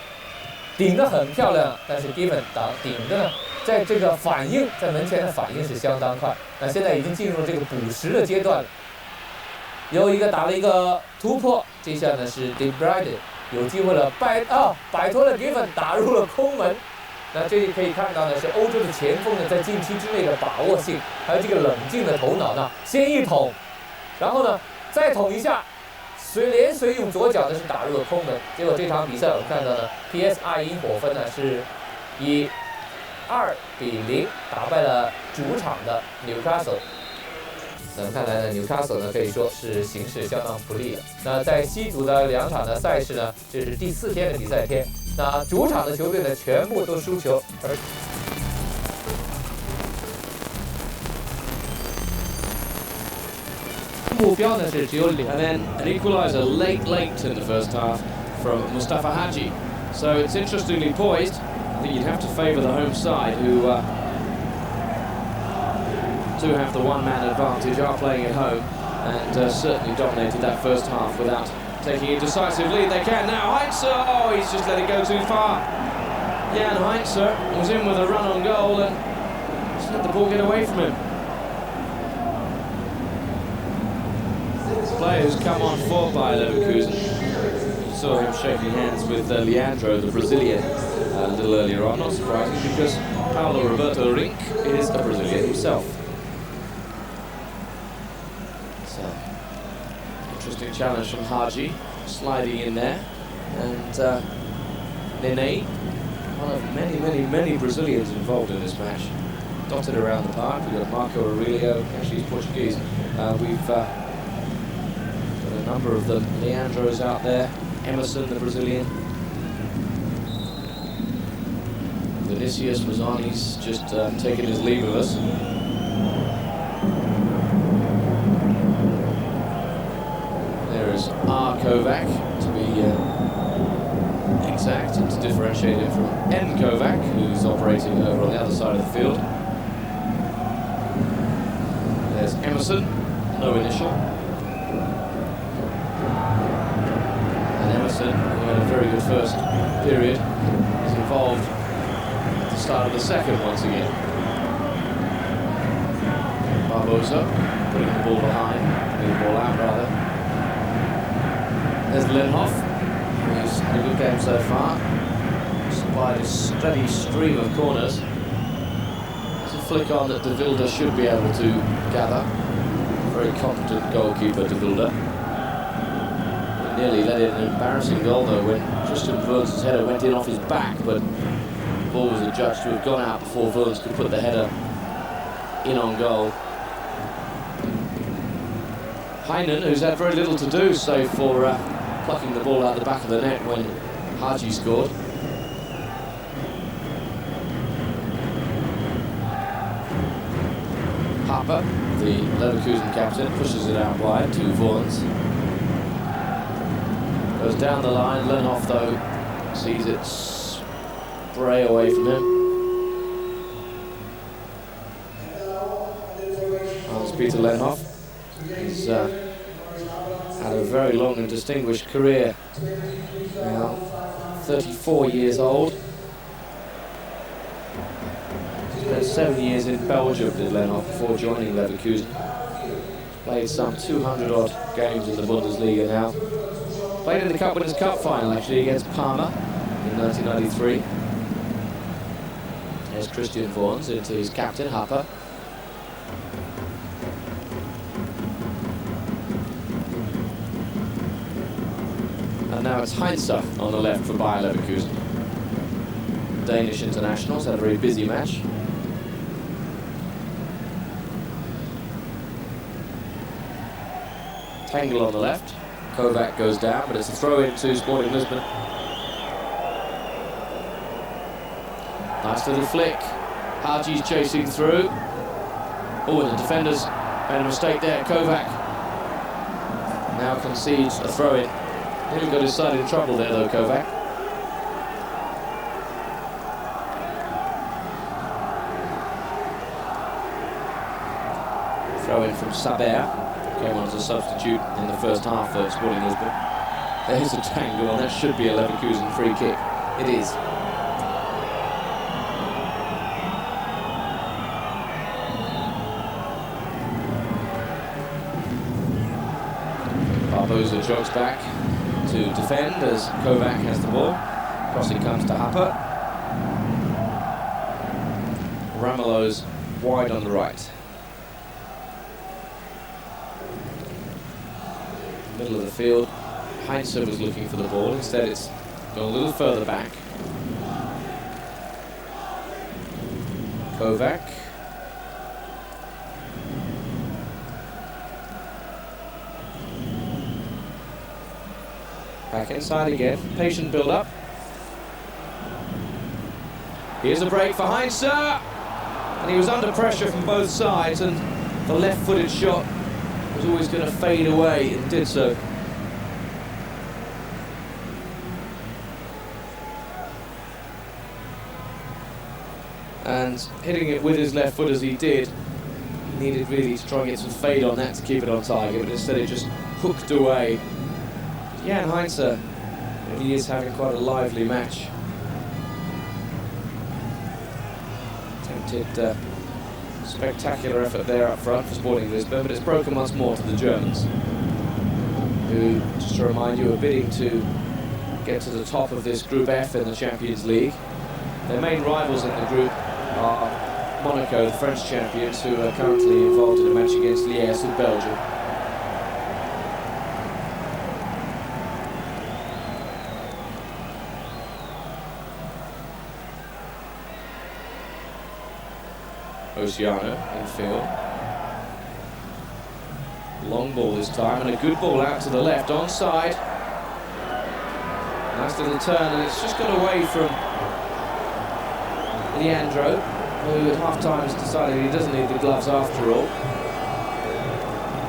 顶得很漂亮，但是 Given 顶的呢，在这个反应，在门前的反应是相当快。那现在已经进入了这个补时的阶段了。又一个打了一个突破，这下呢是 De Bruyne 有机会了，摆脱了 Given， 打入了空门。那这里可以看到呢，是欧洲的前锋呢在禁区之内的把握性，还有这个冷静的头脑呢，先一捅，然后呢再捅一下，连随用左脚呢是打入了空门。结果这场比赛我们看到呢 ，PS 爱因火分呢是以2-0打败了主场的纽卡斯尔。那么看来呢，纽卡斯尔呢可以说是形势相当不利了。那在西组的2场的赛事呢，这是第4天的比赛天。那主场的球队呢，全部都输球，而目标呢是只有2。And then an equalizer late in the first half from Mustafa Hadji. So it's interestingly poised. I think you'd have to favour the home side, who do have the one-man advantage, are playing at home, and certainly dominated that first half without taking a decisive lead. They can now. Heinzer, oh, he's just let it go too far. Jan Heinzer was in with a run on goal and just let the ball get away from him. Players come on for by Leverkusen. You saw him shaking hands with Leandro, the Brazilian, a little earlier on. Not surprising, because Paulo Roberto Rink is a Brazilian himself. Interesting challenge from Hadji, sliding in there, and Nene, one of many Brazilians involved in this match, dotted around the park. We've got Marco Aurelio, actually he's Portuguese. We've got a number of them. Leandro's out there, Emerson, the Brazilian. Vinicius Mazzani's just taken his leave of us. There's R. Kovac, to be exact, and to differentiate him from N. Kovac, who's operating over on the other side of the field. There's Emerson, no initial. And Emerson, who had a very good first period, is involved at the start of the second once again. Barbosa putting the ball behind, putting the ball out rather. There's Lenhoff, who's had a good game so far, supplied a steady stream of corners. There's a flick on that De Wilde should be able to gather. Very competent goalkeeper, De Wilde. He nearly let in an embarrassing goal though when Christian Wurtz's header went in off his back, but the ball was adjudged to have gone out before Wurtz could put the header in on goal. Heinen, who's had very little to do save for plucking the ball out the back of the net when Haji scored. Harper, the Leverkusen captain, pushes it out wide to Vorns. Goes down the line. Lenhoff, though, sees it spray away from him. Hans-Peter Lenhoff. He's had a very long and distinguished career. Now 34 years old. Spent 7 years in Belgium, did Lenhoff, before joining Leverkusen. Played some 200-odd games in the Bundesliga now. Played in the Cup Winners' Cup final, actually, against Parma in 1993. There's Christian Vorns into his captain, Harper. And now it's Heinze on the left for Bayer Leverkusen. Danish internationals had a very busy match. Tangle on the left. Kovac goes down, but it's a throw-in to Sporting Lisbon. Nice little flick. Haji's chasing through. Oh, and the defenders made a mistake there. Kovac now concedes a throw-in. Nearly got his side in trouble there, though, Kovac. Throw-in from Saber. Came on as a substitute in the first half for Sporting Lisbon. There's a tangle, and that should be a Leverkusen free kick. It is. Barbosa jogs back to defend as Kovac has the ball. Crossing comes to Harper. Ramelo's wide on the right. Middle of the field. Heinze was looking for the ball. Instead, it's gone a little further back. Kovac. Back inside again. Patient build-up. Here's a break for Heinze. And he was under pressure from both sides, and the left-footed shot was always going to fade away, and did so. And hitting it with his left foot as he did, he needed really to try and get some fade on that to keep it on target, but instead it just hooked away. Jan Heinze, he is having quite a lively match. Attempted spectacular effort there up front for Sporting Lisbon, but it's broken once more to the Germans, who, just to remind you, are bidding to get to the top of this Group F in the Champions League. Their main rivals in the group are Monaco, the French champions, who are currently involved in a match against Liège in Belgium. Oceano in field. Long ball this time, and a good ball out to the left, onside. Nice little turn, and it's just got away from Leandro, who at half-time has decided he doesn't need the gloves after all.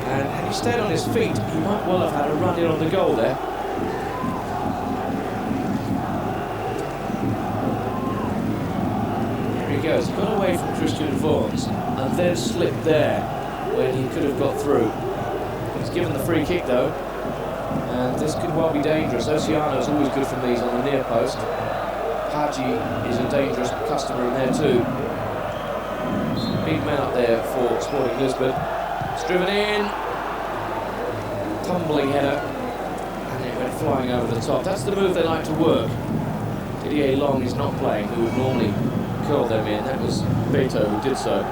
And had he stayed on his feet, he might well have had a run in on the goal there. He goes, got away from Christian Vorns and then slipped there when he could have got through. He's given the free kick though, and this could well be dangerous. Oceano is always good from these on the near post. Haji is a dangerous customer in there too. Big man up there for Sporting Lisbon. It's driven in, tumbling header, and it went flying over the top. That's the move they like to work. Didier Long is not playing, who would normally curl them in. That was Beto who did so.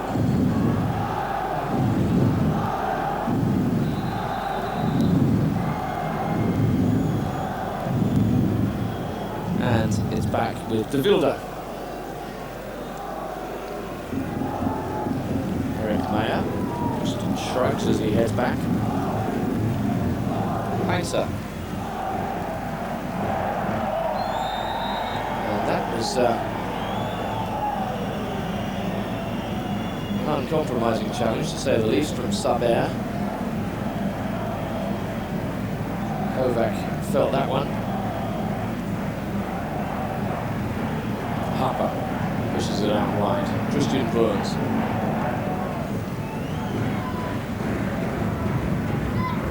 And it's back with De Wilde. Very coach as he heads back. Heinze. And that was an uncompromising challenge, to say the least, from Saber. Kovac felt that one. Harper pushes it out wide. Christian Bruns.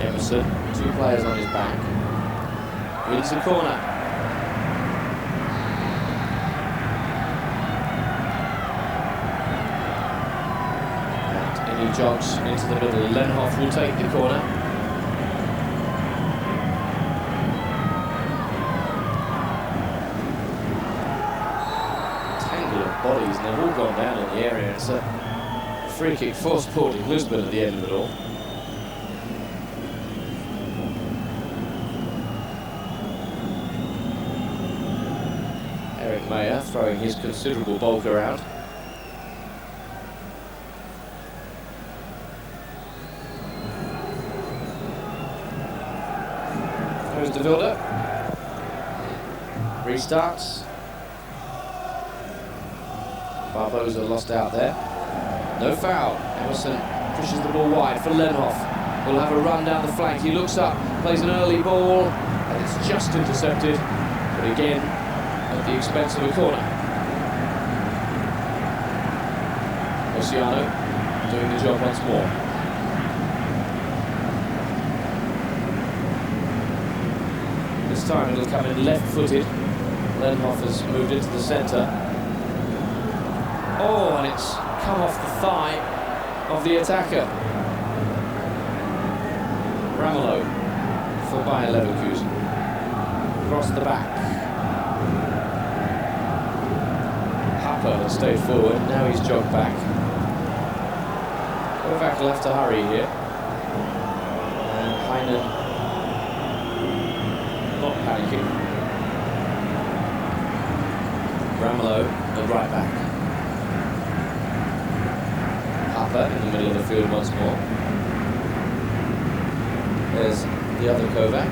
Emerson, 2 players on his back. Wins the corner. And in he jogs into the middle. Lenhoff will take the corner. Bodies, and they've all gone down in the area. It's a free kick for Sporting Lisbon at the end of it all. Eric Mayer throwing his considerable bulk around. There's De Wilde. Restarts. Barbosa lost out there. No foul. Emerson pushes the ball wide for Lenhoff. Will have a run down the flank. He looks up, plays an early ball, and it's just intercepted. But again, at the expense of a corner. Oceano doing the job once more. This time it'll come in left-footed. Lenhoff has moved into the centre. Oh, and it's come off the thigh of the attacker. Ramelow for Bayer Leverkusen. Across the back. Harper had stayed forward, now he's jogged back. Kovac will have to hurry here. And Heinen not panicking. Ramelow, the right back. In the middle of the field once more. There's the other Kovac.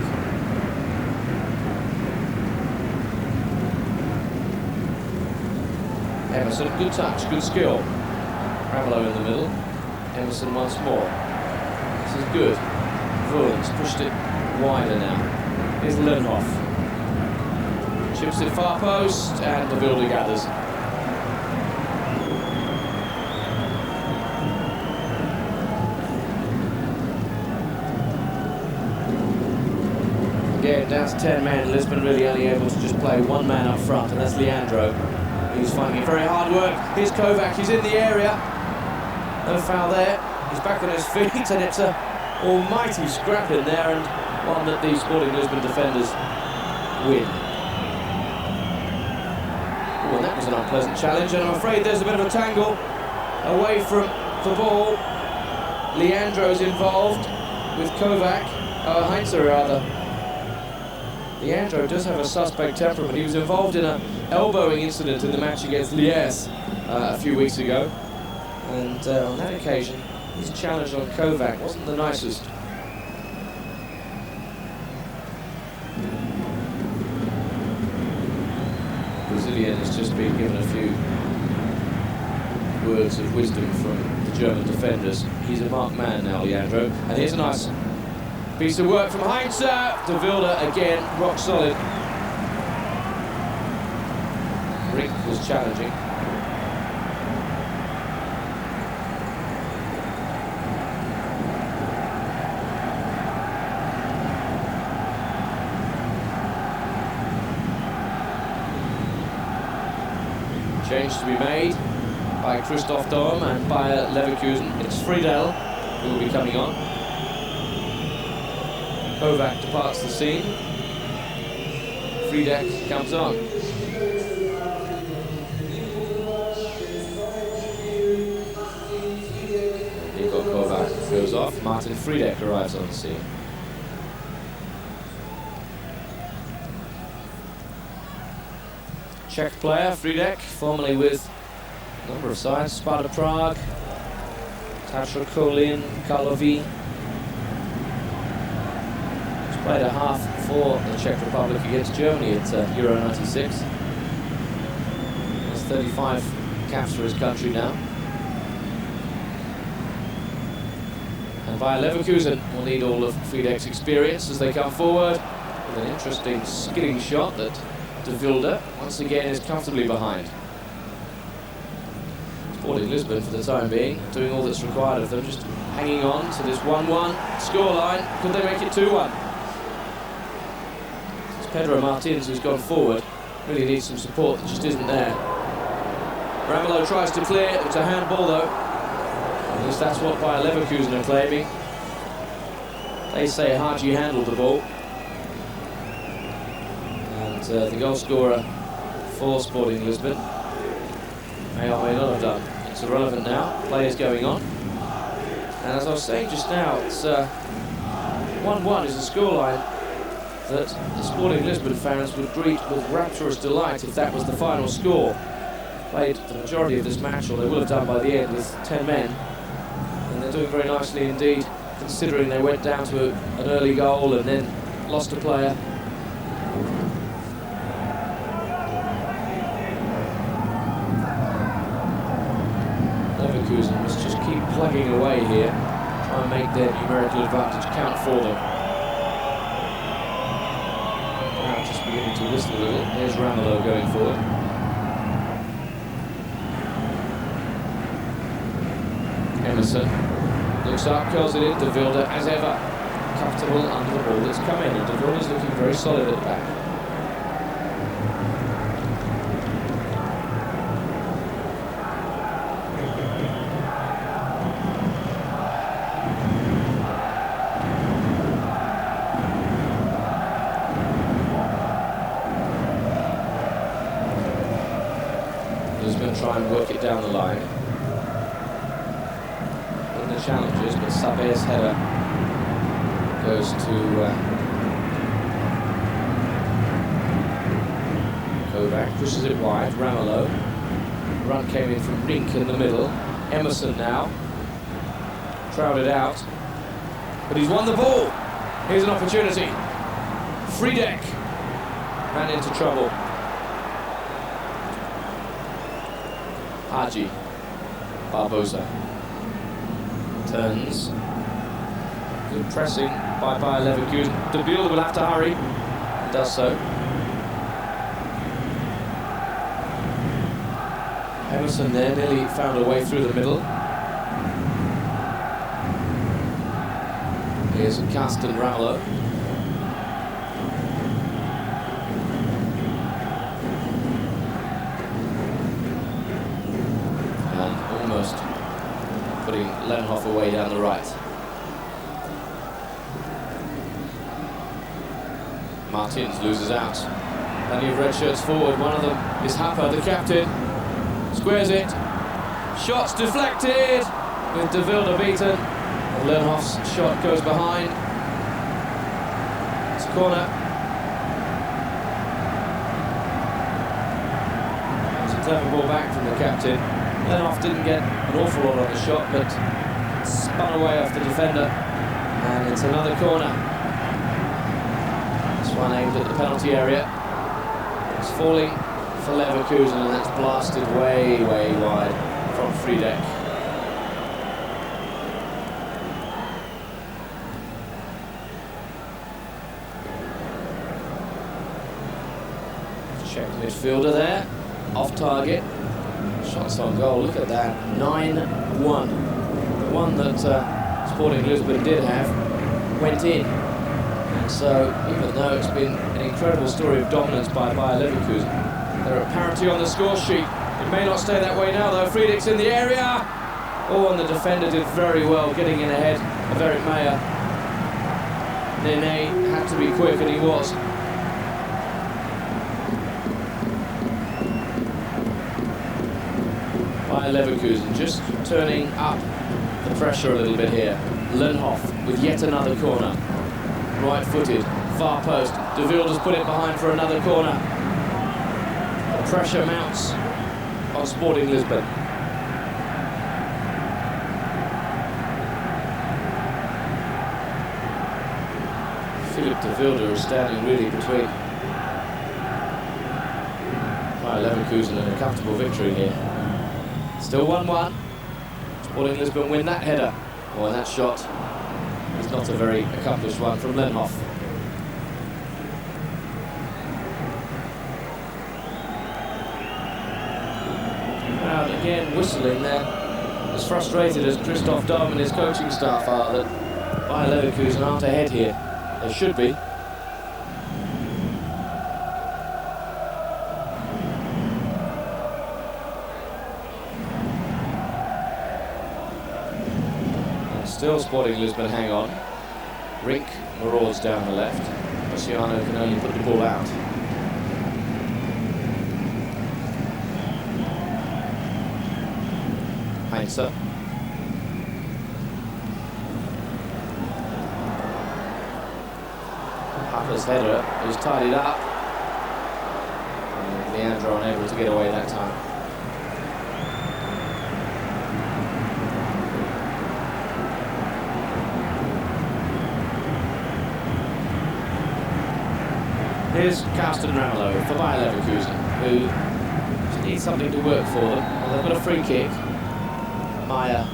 Emerson, good touch, good skill. Ramelow in the middle. Emerson once more. This is good. Vullens pushed it wider now. Here's Lenhoff. Chips it far post, and De Wilde gathers. Again, down to 10 men. Lisbon really only able to just play one man up front, and that's Leandro. He's finding it very hard work. Here's Kovac, he's in the area. No foul there. He's back on his feet, and it's an almighty scrap in there, and one that the Sporting Lisbon defenders win. Oh, and that was an unpleasant challenge, and I'm afraid there's a bit of a tangle away from the ball. Leandro's involved with Kovac, Heinze rather. Leandro does have a suspect temperament. He was involved in an elbowing incident in the match against Liège a few weeks ago. And on that occasion, his challenge on Kovac wasn't the nicest. Brazilian has just been given a few words of wisdom from the German defenders. He's a marked man now, Leandro. And here's a nice piece of work from Heinze. De Wilde again, rock solid. Rink was challenging. Change to be made by Christoph Daum and Bayer Leverkusen. It's Friedel who will be coming on. Kovac departs the scene. Friedek comes on. Niko Kovac goes off. Martin Friedek arrives on the scene. Czech player, Friedek, formerly with a number of sides, Sparta Prague, Tatrakolin Karlovy. He's played a half for the Czech Republic against Germany at Euro 96. Has 35 caps for his country now. And Bayer Leverkusen will need all of Friedeck's experience as they come forward with an interesting skidding shot that De Wilde once again is comfortably behind. Sporting Lisbon for the time being, doing all that's required of them, just hanging on to this 1-1 scoreline. Could they make it 2-1? It's Pedro Martins who's gone forward, really needs some support that just isn't there. Ramelow tries to clear, it's a handball though. At least that's what Bayer Leverkusen are claiming. They say Haji handled the ball. And the goal scorer for Sporting Lisbon may or may not have done. It's irrelevant now, play is going on. And as I was saying just now, it's 1-1 is a scoreline that the Sporting Lisbon fans would greet with rapturous delight if that was the final score. Played the majority of this match, or they will have done by the end, with 10 men. And they're doing very nicely indeed, considering they went down to an early goal and then lost a player. Leverkusen must just keep plugging away here, try and make their numerical advantage count for them. Now just beginning to whistle a little. Here's Ramelow going forward. Emerson looks up, curls it in. De Wilde, as ever, comfortable under the ball that's come in, and De Wilde is looking very solid at the back. Lisbon try and work it down the line. Challenges, but Sabir's header goes to Kovac, pushes it wide. Ramelow, run came in from Rink in the middle. Emerson now, crowded out, but he's won the ball. Here's an opportunity. Friedeck ran into trouble. Haji Barbosa turns. Good pressing by Bayer Leverkusen. De Wilde will have to hurry. He does so. Emerson there nearly found a way through the middle. Here's Carsten Ramelow. And almost putting Lenhoff away down the right. Martins loses out. Plenty of red shirts forward. One of them is Happer, the captain. Squares it. Shots deflected with De Wilde beaten. And Lenhoff's shot goes behind. It's a corner. It's a clever ball back from the captain. Lenhoff didn't get an awful lot on the shot, but spun away off the defender, and it's another corner. This one aimed at the penalty area. It's falling for Leverkusen, and that's blasted way, way wide from Friedeck. Check midfielder there, off target. Shots on goal, look at that, 9-1. The one that Sporting Lisbon did have went in. And so, even though it's been an incredible story of dominance by Bayer Leverkusen, they're at parity on the score sheet. It may not stay that way now though. Friedeck's in the area. Oh, and the defender did very well getting in ahead of Eric Meyer. Nene had to be quick, and he was. Bayer Leverkusen just turning up the pressure a little bit here. Lenhoff with yet another corner. Right-footed, far post. De Wilde has put it behind for another corner. The pressure mounts on Sporting Lisbon. De Wilde is standing really between Leverkusen and a comfortable victory here. Still 1-1. Sporting Lisbon win that header. Boy, that shot is not a very accomplished one from Lenhoff. Crowd again whistling there. As frustrated as Christoph Daum and his coaching staff are that Leverkusen aren't ahead here. They should be. Still Sporting Lisbon hang on. Rink marauds down the left. Luciano can only put the ball out. Heinze. Happer's header is tidied up. And Leandro unable to get away that time. Here's Carsten Ramelow for Leverkusen, who just needs something to work for them. Well, they've got a free kick. Maya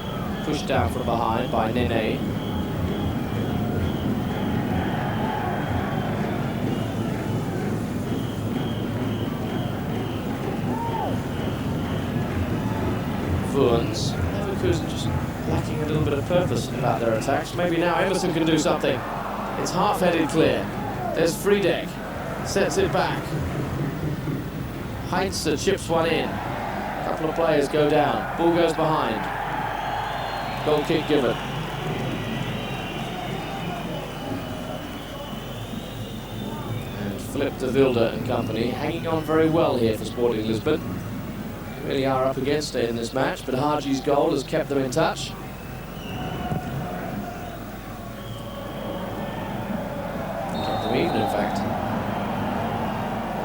pushed down from behind by Nene. Vuons. Leverkusen just lacking a little bit of purpose about their attacks. Maybe now Emerson can do something. It's half-headed clear. There's Friedeck. Sets it back. Heinze chips one in. A couple of players go down. Ball goes behind. Goal kick given. And Philip De Wilde and company hanging on very well here for Sporting Lisbon. They really are up against it in this match, but Haji's goal has kept them in touch. Kept them even, in fact.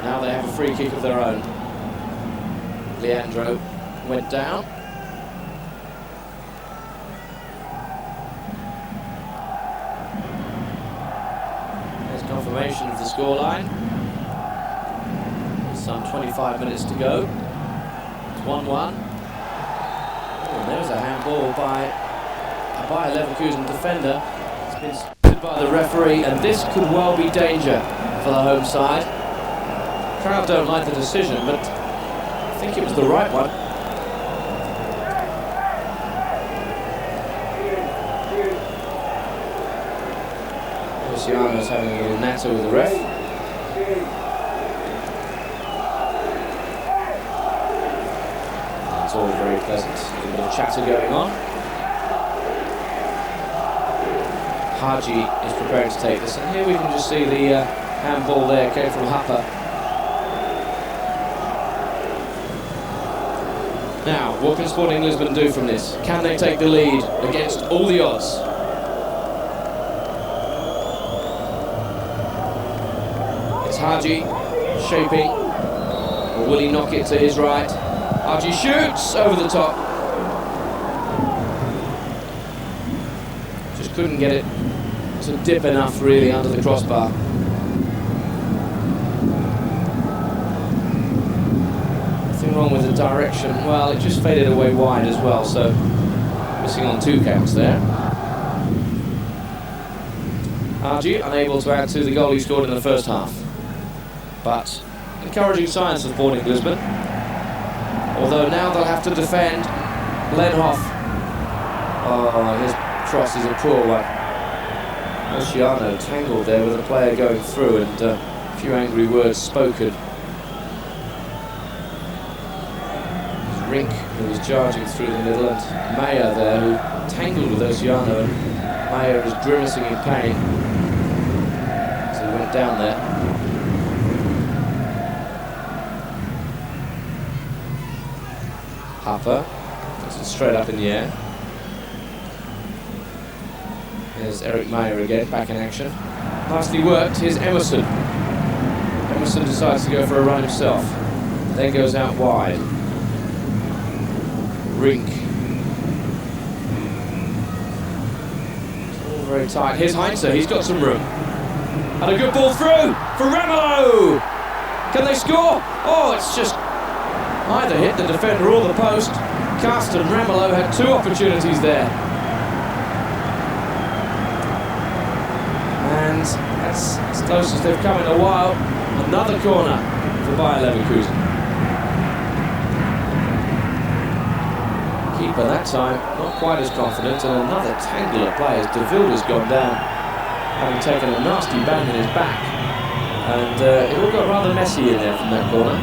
Now they have a free kick of their own. Leandro went down. There's confirmation of the scoreline. Some 25 minutes to go. It's 1-1. Oh, there's a handball by a Leverkusen defender. It's been spotted by the referee, and this could well be danger for the home side. Crowd don't like the decision, but I think it was the right one. Luciano's having a little natter with the ref. It's all very pleasant. A little bit of chatter going on. Haji is preparing to take this, and here we can just see the handball there came from Happer. Now, what can Sporting Lisbon do from this? Can they take the lead against all the odds? It's Haji shaping. Or will he knock it to his right? Haji shoots over the top. Just couldn't get it to dip enough really under the crossbar. Wrong with the direction. Well, it just faded away wide as well, so missing on 2 counts there. Haji unable to add to the goal he scored in the first half, but encouraging signs for Sporting Lisbon, although now they'll have to defend. Lenhoff, oh, his cross is a poor one. Luciano tangled there with a player going through, and a few angry words spoken. Rink, who was charging through the middle, and Maya there, who tangled with Luciano, and Maya is grimacing in pain. So he went down there. Happer, puts it straight up in the air. There's Eric Maya again, back in action. Nicely worked, here's Emerson. Emerson decides to go for a run himself, then goes out wide. Rink. It's all very tight. Here's Heinze, he's got some room. And a good ball through for Ramelow. Can they score? Oh, it's just either hit the defender or the post. Carsten Ramelow had 2 opportunities there. And that's as close as they've come in a while. Another corner for Bayer Leverkusen. Keeper that time not quite as confident, and another tangle of players. De Wilde's gone down, having taken a nasty bang in his back, and it all got rather messy in there from that corner.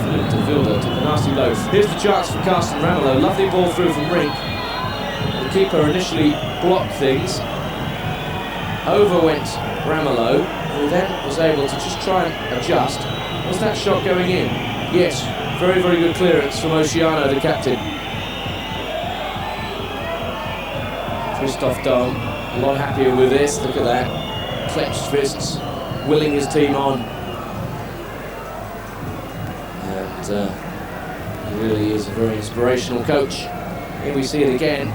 Philip De Wilde took a nasty blow. Here's the chance for Carsten Ramelow. Lovely ball through from Rink. The keeper initially blocked things. Over went Ramelow, who then was able to just try and adjust. Was that shot going in? Yes. Very, very good clearance from Oceano, the captain. Christoph Daum, a lot happier with this. Look at that. Clenched fists, willing his team on. And he really is a very inspirational coach. Here we see it again.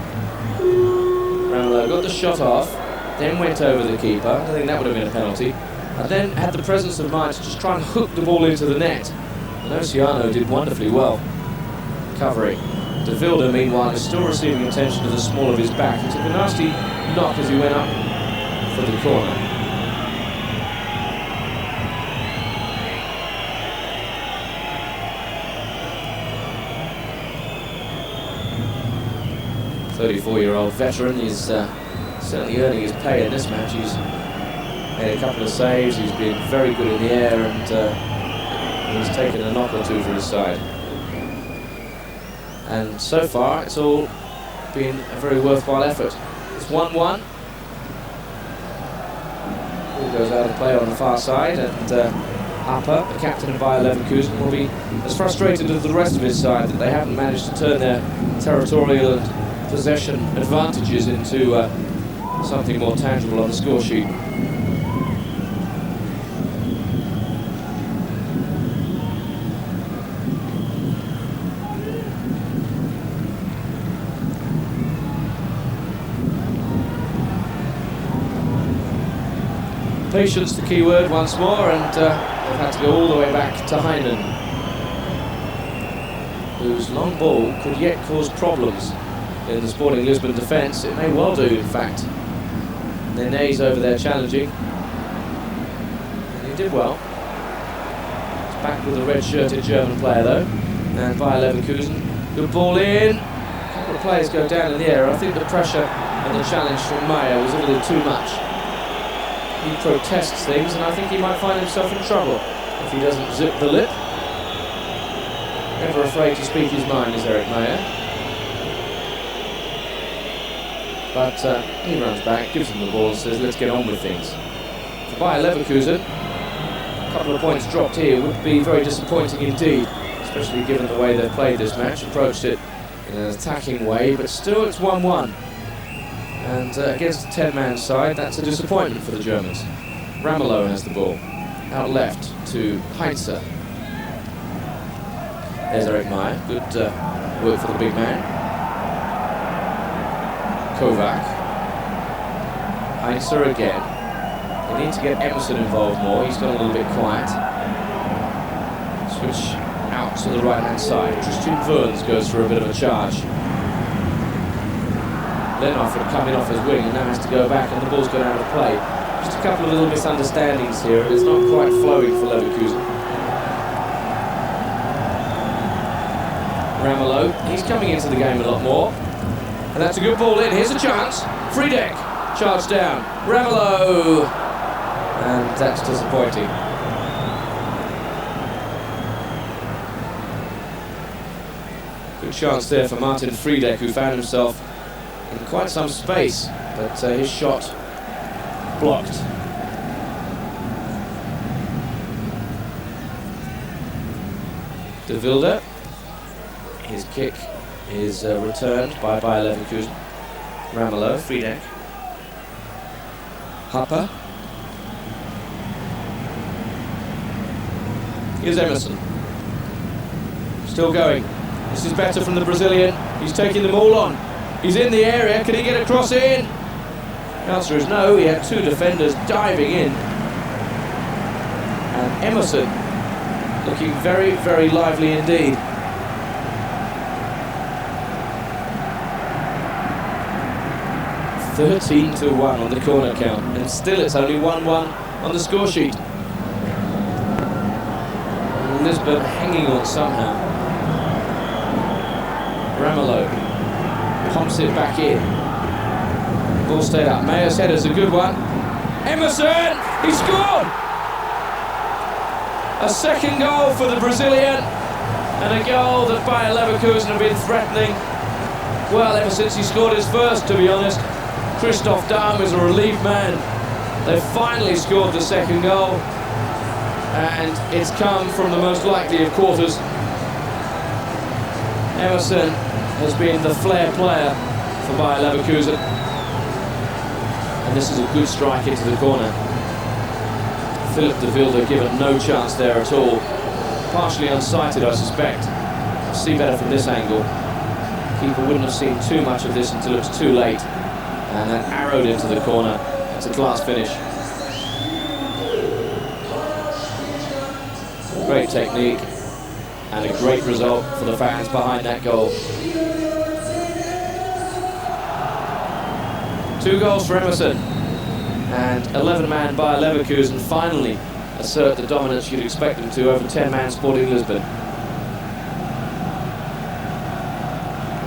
Ramelow got the shot off, then went over the keeper. I don't think that would have been a penalty. And then had the presence of mind to just try and hook the ball into the net. And Oceano did wonderfully well covering. De Wilde, meanwhile, is still receiving attention to the small of his back. He took a nasty knock as he went up for the corner. "34-year-old veteran is certainly earning his pay in this match. He's made a couple of saves, he's been very good in the air, and he's taken a knock or 2 for his side. And so far, it's all been a very worthwhile effort. It's 1-1. Ball goes out of play on the far side, and Upper, the captain of Bayer Leverkusen, will be as frustrated as the rest of his side that they haven't managed to turn their territorial and possession advantages into something more tangible on the score sheet. Patience, the key word once more, and they've had to go all the way back to Heinen, whose long ball could yet cause problems in the Sporting Lisbon defence. It may well do, in fact. Nene's over there challenging, and he did well. He's back with a red-shirted German player though, and Bayer Leverkusen. Good ball in. A couple of players go down in the air. I think the pressure and the challenge from Meyer was a little too much. He protests things, and I think he might find himself in trouble if he doesn't zip the lip. Never afraid to speak his mind is Eric Meyer. But he runs back, gives him the ball and says, let's get on with things. For Bayer Leverkusen, a couple of points dropped here would be very disappointing indeed, especially given the way they've played this match, approached it in an attacking way, but still it's 1-1. And against a 10-man side, that's a disappointment for the Germans. Ramelow has the ball, out left to Heinze. There's Eric Meyer, good work for the big man. Kovac. Heinze again. They need to get Emerson involved more, he's gone a little bit quiet. Switch out to the right-hand side. Tristan Wurns goes for a bit of a charge. Lenhoff had come in off his wing and now has to go back, and the ball's gone out of play. Just a couple of little misunderstandings here, and it's not quite flowing for Leverkusen. Ramelow, he's coming into the game a lot more. And that's a good ball in, here's a chance. Friedeck, charged down. Ramelow! And that's disappointing. Good chance there for Martin Friedeck, who found himself in quite some space, but his shot blocked. De Wilde, his kick is returned by Bayer Leverkusen. Ramelow, Friedeck. Happer. Here's Emerson. Still going. This is better from the Brazilian. He's taking them all on. He's in the area, can he get a cross in? The answer is no. He had two defenders diving in. And Emerson looking very, very lively indeed. (13-1) on the corner count, and still it's only 1-1 on the score sheet. Lisbon hanging on somehow. Ramelow pumps it back in. Ball stayed up. Mayo's header's a good one. Emerson! He scored! A second goal for the Brazilian, and a goal that Bayer Leverkusen have been threatening, well, ever since he scored his first, to be honest. Christoph Daum is a relief man. They finally scored the second goal, and it's come from the most likely of quarters. Emerson has been the flair player for Bayer Leverkusen, and this is a good strike into the corner. Philip de Vilde given no chance there at all. Partially unsighted, I suspect. See better from this angle. Keeper wouldn't have seen too much of this until it was too late. And then arrowed into the corner. It's a class finish. Great technique and a great result for the fans behind that goal. 2 goals for Emerson, and 11-man Bayer Leverkusen finally assert the dominance you'd expect them to over 10-man Sporting Lisbon.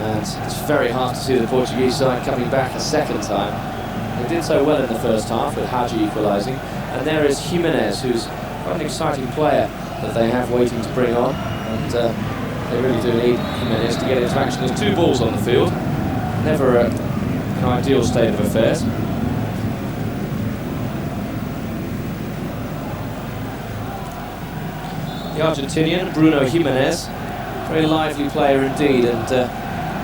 And it's very hard to see the Portuguese side coming back a second time. They did so well in the first half with Haji equalising, and there is Jimenez, who's quite an exciting player that they have waiting to bring on, and they really do need Jimenez to get into action. There's 2 balls on the field, never an ideal state of affairs. The Argentinian, Bruno Jimenez, very lively player indeed, and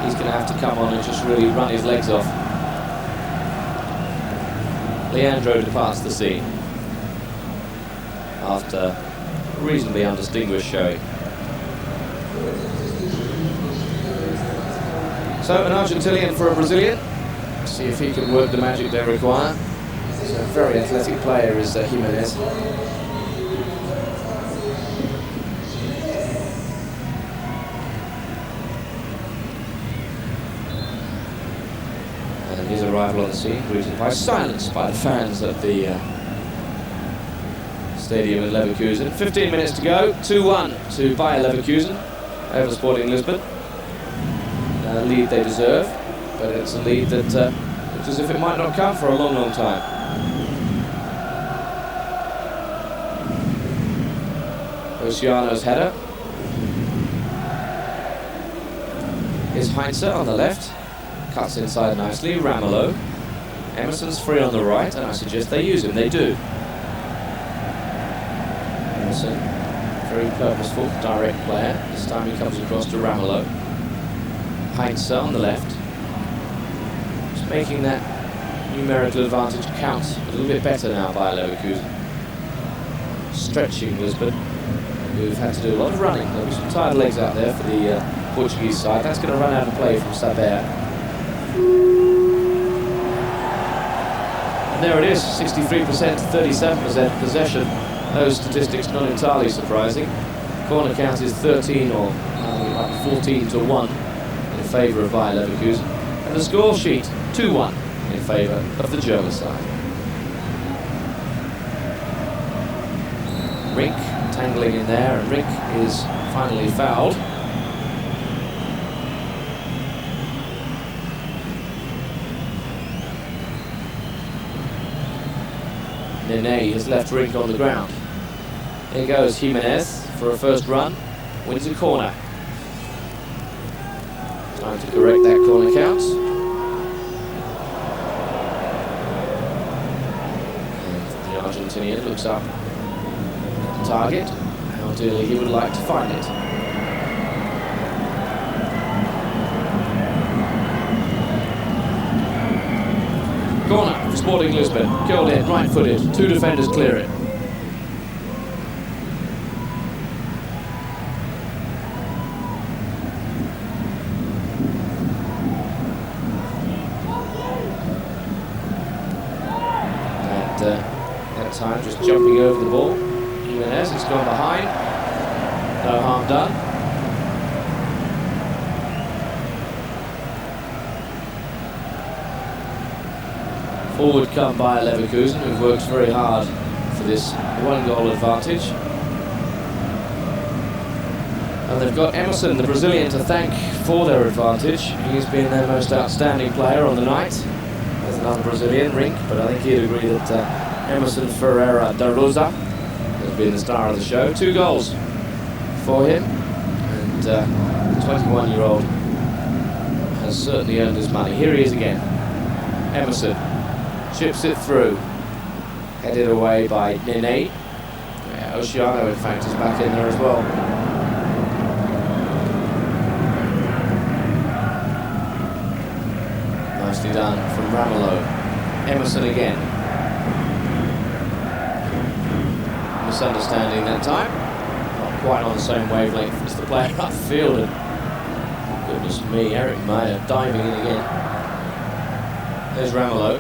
he's going to have to come on and just really run his legs off. Leandro departs the scene after a reasonably undistinguished showing. So an Argentinian for a Brazilian. See if he can work the magic they require. He's a very athletic player, is Jimenez. And his arrival on the scene greeted by silence by the fans at the stadium in Leverkusen. 15 minutes to go, 2-1 to Bayer Leverkusen over Sporting Lisbon. A lead they deserve, but it's a lead that looks as if it might not come for a long, long time. Luciano's header. Here's Heinze on the left. Cuts inside nicely. Ramelow. Emerson's free on the right, and I suggest they use him. They do. Emerson, very purposeful, direct player. This time he comes across to Ramelow. Heinze on the left. Just making that numerical advantage count a little bit better now by Leverkusen. Stretching Lisbon, who've had to do a lot of running. There'll be some tired legs out there for the Portuguese side. That's going to run out of play from Saber. And there it is, 63% to 37% possession. Those statistics not entirely surprising. Corner count is 13 or it might be 14-1 in favour of Bayer Leverkusen. And the score sheet, 2-1 in favour of the German side. Rink tangling in there, and Rink is finally fouled. Nene has left Rink on the ground. Here goes Jimenez for a first run, wins a corner. Time to correct that corner count. And the Argentinian looks up at the target, how dearly he would like to find it. Corner for Sporting Lisbon, curled in, right-footed, 2 defenders clear it. That time just jumping over the ball. Jimenez, it's gone behind. No harm done. Forward come by Leverkusen, who've worked very hard for this 1-goal advantage. And they've got Emerson, the Brazilian, to thank for their advantage. He's been their most outstanding player on the night. There's another Brazilian, Rink, but I think he'd agree that Emerson Ferreira da Rosa has been the star of the show. 2 goals for him, and the 21-year-old has certainly earned his money. Here he is again. Emerson chips it through, headed away by Nene. Yeah, Oceano, in fact, is back in there as well. Nicely done from Ramelow. Emerson again. Misunderstanding that time. Not quite on the same wavelength as the player upfield. And goodness me, Eric Meyer diving in again. There's Ramelow.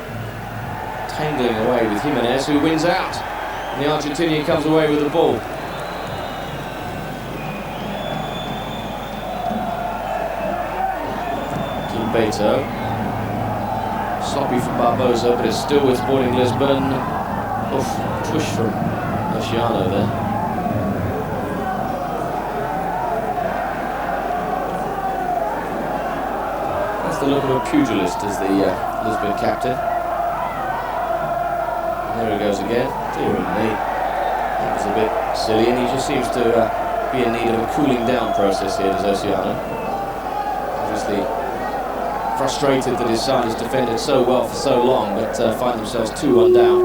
Tangling away with Jimenez, who wins out. And the Argentinian comes away with the ball. Completo. Sloppy from Barbosa, but it's still with Sporting Lisbon. Oof, push from Oceano there. That's the look of a pugilist as the Lisbon captain. And there he goes again. Dear me. That was a bit silly, and he just seems to be in need of a cooling down process here, does Oceano. Obviously frustrated that his side has defended so well for so long, but find themselves 2-1 down.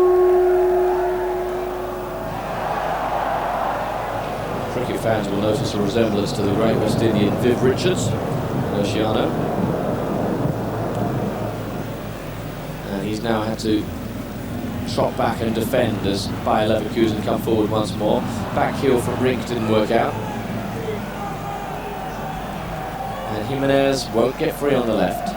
Cricket fans will notice a resemblance to the great West Indian Viv Richards and Oceano. And he's now had to trot back and defend as Bayer Leverkusen come forward once more. Back heel from Rink didn't work out. And Jimenez won't get free on the left.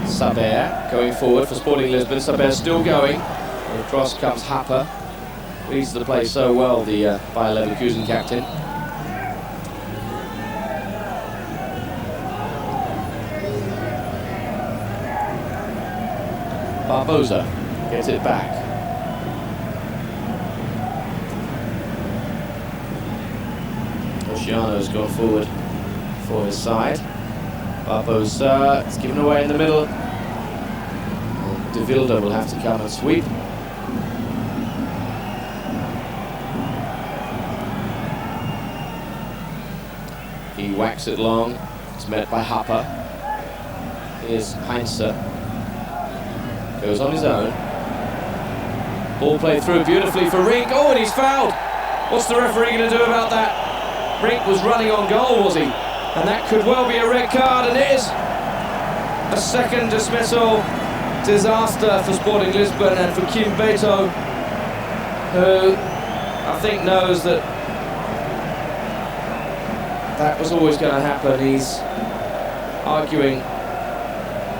Saber going forward for Sporting Lisbon. Saber still going. And across comes Happer. Reads the play so well, the Bayer Leverkusen captain. Barbosa gets it back. Oceano's gone forward for his side. Barbosa, it's given away in the middle. And De Wilde will have to come and sweep. He whacks it long. It's met by Happer. Here's Heinze. Goes on his own. Ball played through beautifully for Rink. Oh, and he's fouled. What's the referee going to do about that? Rink was running on goal, was he? And that could well be a red card, and it is. A second dismissal. Disaster for Sporting Lisbon and for Completo, who I think knows that that was always going to happen. He's arguing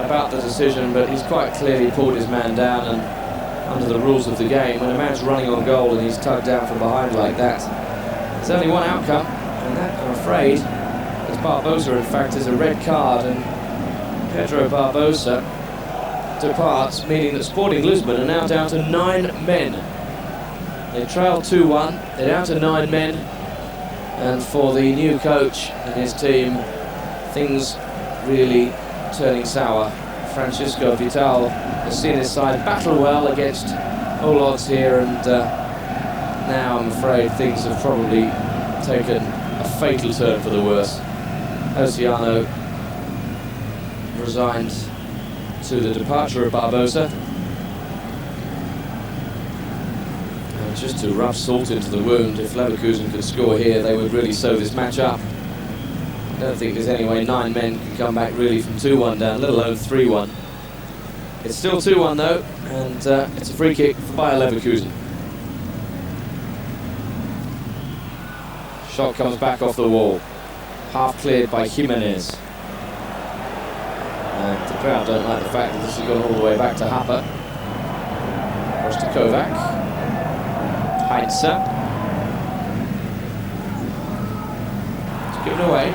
about the decision, but he's quite clearly pulled his man down, and under the rules of the game, when a man's running on goal and he's tugged down from behind like that, there's only one outcome, and that, I'm afraid, as Barbosa, in fact, is a red card, and Pedro Barbosa departs, meaning that Sporting Lisbon are now down to 9 men. They trail 2-1, they're down to 9 men, and for the new coach and his team, things really turning sour. Francisco Vital has seen his side battle well against all odds here, and now I'm afraid things have probably taken a fatal turn for the worse. Oceano resigned to the departure of Barbosa, and just to rub salt into the wound, if Leverkusen could score here, they would really sew this match up. I don't think there's any way 9 men can come back really from 2-1 down, let alone 3-1. It's still 2-1 though, and it's a free kick for Bayer Leverkusen. Shot comes back off the wall, half cleared by Jimenez. And the crowd don't like the fact that this has gone all the way back to Happer. Across to Kovac. Heinze. It's given away.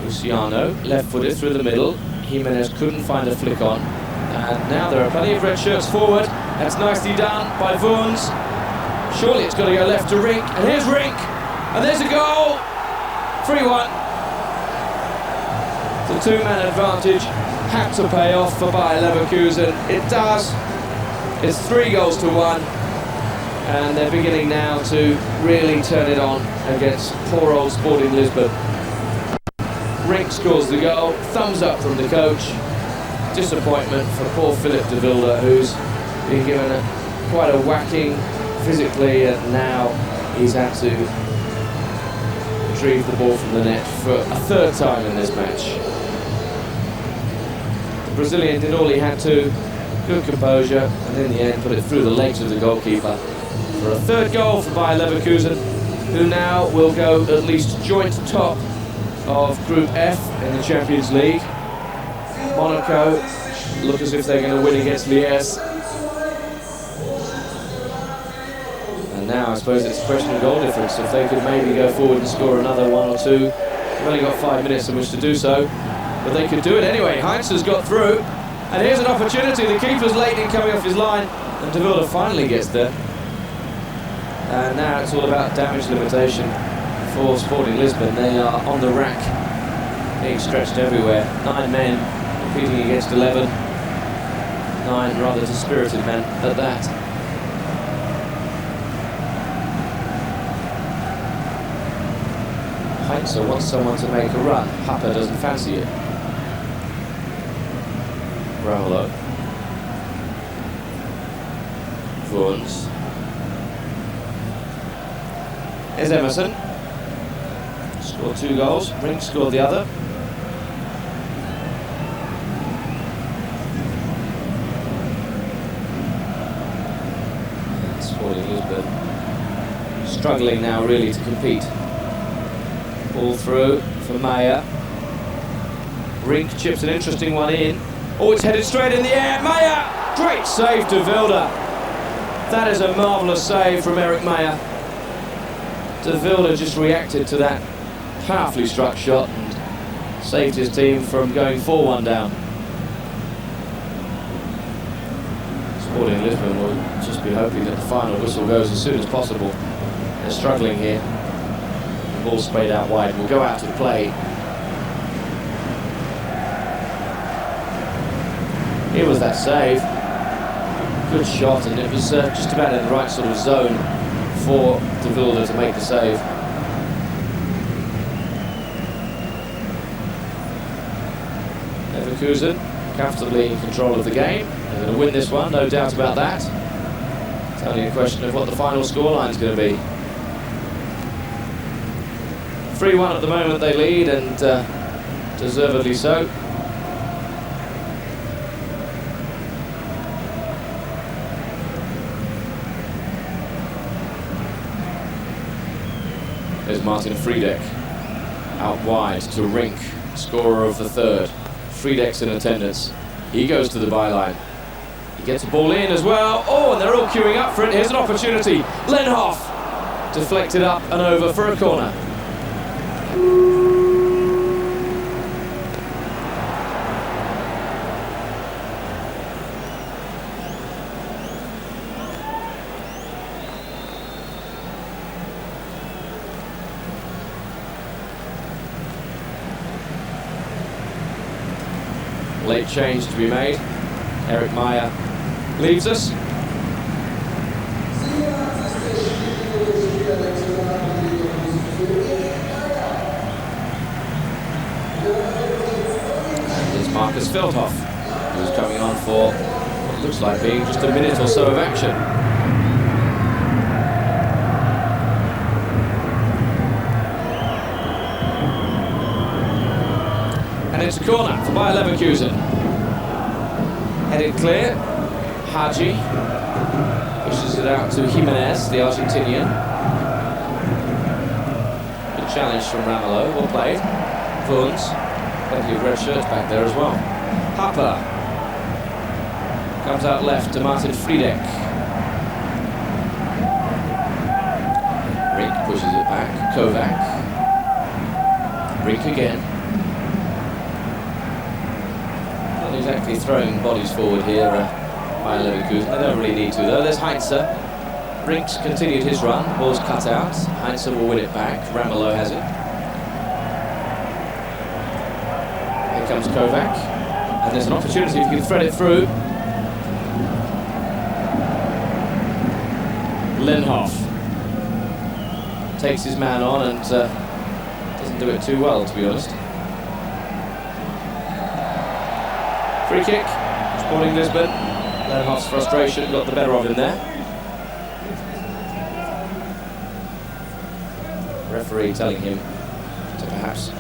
Luciano, left-footed through the middle. Jimenez couldn't find a flick on. And now there are plenty of red shirts forward. That's nicely done by Vuns. Surely it's got to go left to Rink. And here's Rink. And there's a goal. 3-1. The two-man advantage had to pay off for Bayer Leverkusen. It does. It's 3-1. And they're beginning now to really turn it on against poor old Sporting Lisbon. Rink scores the goal. Thumbs up from the coach. Disappointment for poor Philip de Vilde, who's been given quite a whacking physically, and now he's had to retrieve the ball from the net for a third time in this match. The Brazilian did all he had to, good composure, and in the end put it through the legs of the goalkeeper for a third goal for Bayer Leverkusen, who now will go at least joint top of Group F in the Champions League. Monaco look as if they're going to win against Liège. And now I suppose it's a question of goal difference. If they could maybe go forward and score another one or two. They've only got 5 minutes in which to do so, but they could do it anyway. Heinz has got through, and here's an opportunity. The keeper's late in coming off his line, and de Vilde finally gets there. And now it's all about damage limitation for Sporting Lisbon. They are on the rack, being stretched everywhere. 9 men competing against 11. 9 rather dispirited men at that. Heinze wants someone to make a run. Happer doesn't fancy it. Ramelow. Vuns. Here's Emerson. Scored 2 goals. Rink scored the other. Sporting Lisbon struggling now really to compete. Ball through for Maya. Rink chips an interesting one in. Oh, it's headed straight in the air. Maya! Great save to Vilde. That is a marvellous save from Eric Maya. De Vilde just reacted to that powerfully struck shot and saved his team from going 4-1 down. Sporting Lisbon will just be hoping that the final whistle goes as soon as possible. They're struggling here. The ball sprayed out wide will go out to play. Here was that save. Good shot, and it was just about in the right sort of zone for de Vilde to make the save. Leverkusen comfortably in control of the game. They're going to win this one, no doubt about that. It's only a question of what the final scoreline is going to be. 3-1 at the moment they lead, and deservedly so. There's Martin Friedeck out wide to Rink, scorer of the third. Friedeck's in attendance. He goes to the byline. He gets a ball in as well. Oh, and they're all queuing up for it. Here's an opportunity. Lenhoff deflected up and over for a corner. Late change to be made. Eric Maya leaves us. And it's Marcus Feldhoff, who's coming on for what looks like being just a minute or so of action. it's a corner for Bayer Leverkusen. Headed clear. Haji pushes it out to Jimenez, the Argentinian. Good challenge from Ramelow, well played. Vuns, plenty of red shirts back there as well. Happer comes out left to Martin Friedek. Rink pushes it back, Kovac. Rink again. Not exactly throwing bodies forward here by Leverkusen. They don't really need to though. There's Heinze. Rink's continued his run. Ball's cut out. Heinze will win it back. Ramelow has it. Here comes Kovac. And there's an opportunity if you can thread it through. Lenhoff takes his man on and doesn't do it too well, to be honest. Free kick, Sporting Lisbon. Lenhoff's frustration got the better of him there. Referee telling him to perhaps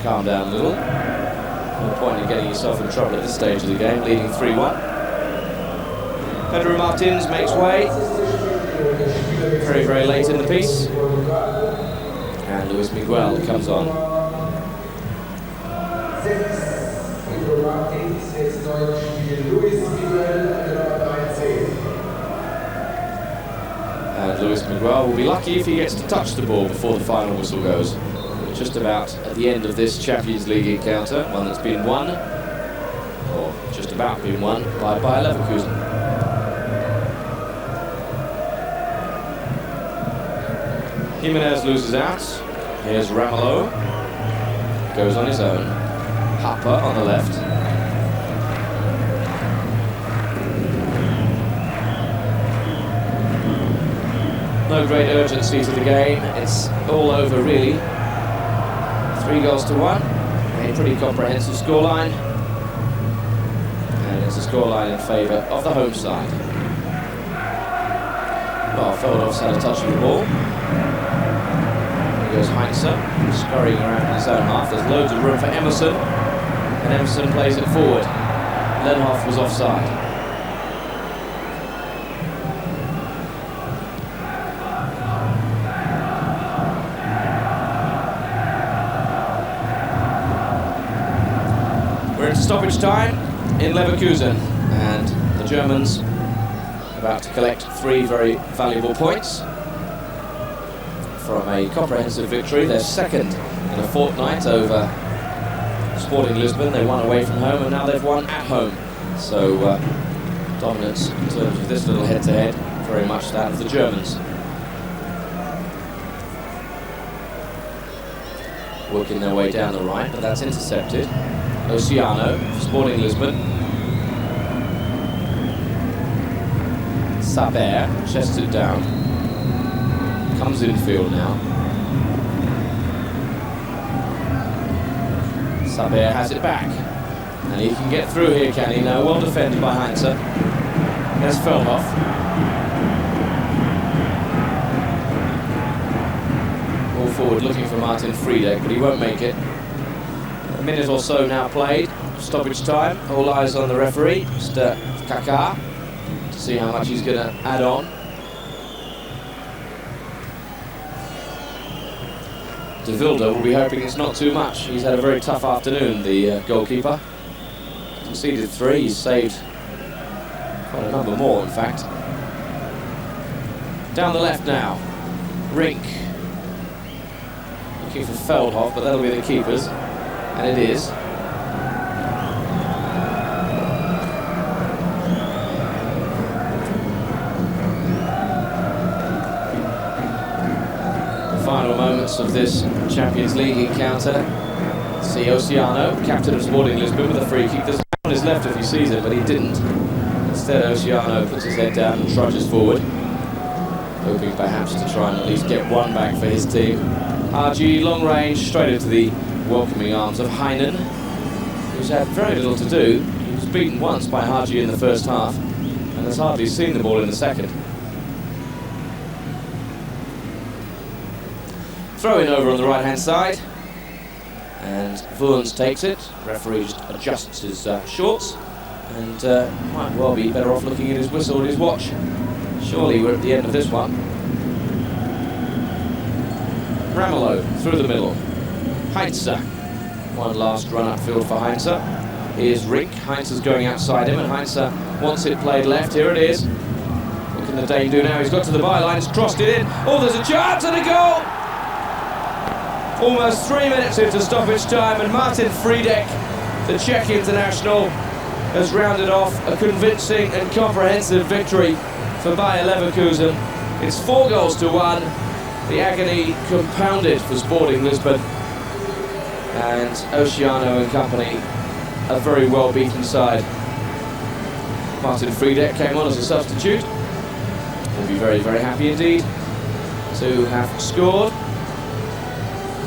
calm down a little. No point in getting yourself in trouble at this stage of the game, leading 3-1. Pedro Martins makes way. Very, very late in the piece. And Luis Miguel comes on. And Luis Miguel will be lucky if he gets to touch the ball before the final whistle goes. We're just about at the end of this Champions League encounter, one that's been won, or just about been won, by Bayer Leverkusen. Jimenez loses out. Here's Ramelow. Goes on his own. Happer on the left. No great urgency to the game. It's all over really. 3-1. A pretty comprehensive scoreline. And it's a scoreline in favour of the home side. Well, Feldhoff's had a touch of the ball. Goes Heinze, scurrying around in his own half. There's loads of room for Emerson, and Emerson plays it forward. Lenhoff was offside. We're into stoppage time in Leverkusen, and the Germans about to collect 3 very valuable points from a comprehensive victory. They're second in a fortnight over Sporting Lisbon. They won away from home and now they've won at home. So dominance in terms of this little head-to-head, very much that of the Germans. Working their way down the right, but that's intercepted. Oceano for Sporting Lisbon. Saber chests it down. Comes infield now. Saber has it back. And he can get through here, can he? No, well defended by Heinze. There's Feldhoff. All forward looking for Martin Friedek, but he won't make it. A minute or so now played. Stoppage time. All eyes on the referee, Mr. Kaká, to see how much he's going to add on. De Wilde will be hoping it's not too much. He's had a very tough afternoon, the goalkeeper. Conceded 3, he's saved quite a number more, in fact. Down the left now, Rink. Looking for Feldhoff, but that'll be the keepers. And it is. Final moments of this Champions League encounter. See Oceano, captain of Sporting Lisbon, with a free kick. There's on his left if he sees it, but he didn't. Instead, Oceano puts his head down and trudges forward, hoping perhaps to try and at least get one back for his team. Haji, long range, straight into the welcoming arms of Heinen, who's had very little to do. He was beaten once by Haji in the first half, and has hardly seen the ball in the second. Throw in over on the right-hand side. And Vuons takes it. Referee just adjusts his shorts, and might well be better off looking at his whistle and his watch. Surely we're at the end of this one. Ramelow through the middle. Heinze. One last run upfield for Heinze. Here's Rink. Heinze's going outside him, and Heinze wants it played left. Here it is. What can the Dane do now? He's got to the byline, he's crossed it in. Oh, there's a chance and a goal! Almost 3 minutes into stoppage time, and Martin Friedek, the Czech international, has rounded off a convincing and comprehensive victory for Bayer Leverkusen. It's 4-1. The agony compounded for Sporting Lisbon, and Oceano and company a very well beaten side. Martin Friedek came on as a substitute. We'll be very, very happy indeed to have scored.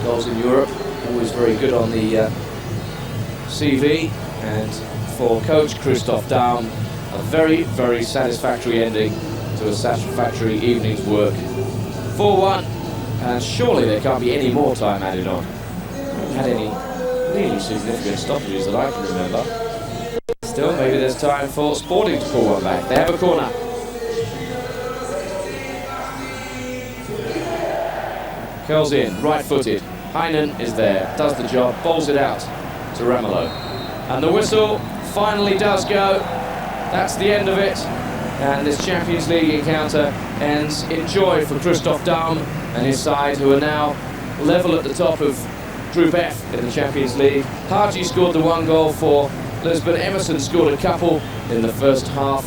Goals in Europe, always very good on the CV, and for coach Christoph Daum, a very, very satisfactory ending to a satisfactory evening's work. 4-1, and surely there can't be any more time added on. We haven't had any really significant stoppages that I can remember. Still, maybe there's time for Sporting to pull one back. They have a corner. Curls in, right-footed. Heinen is there, does the job, bowls it out to Ramelow. And the whistle finally does go. That's the end of it. And this Champions League encounter ends in joy for Christoph Daum and his side, who are now level at the top of Group F in the Champions League. Haji scored the 1 goal for Lisbon. Emerson scored a couple in the first half.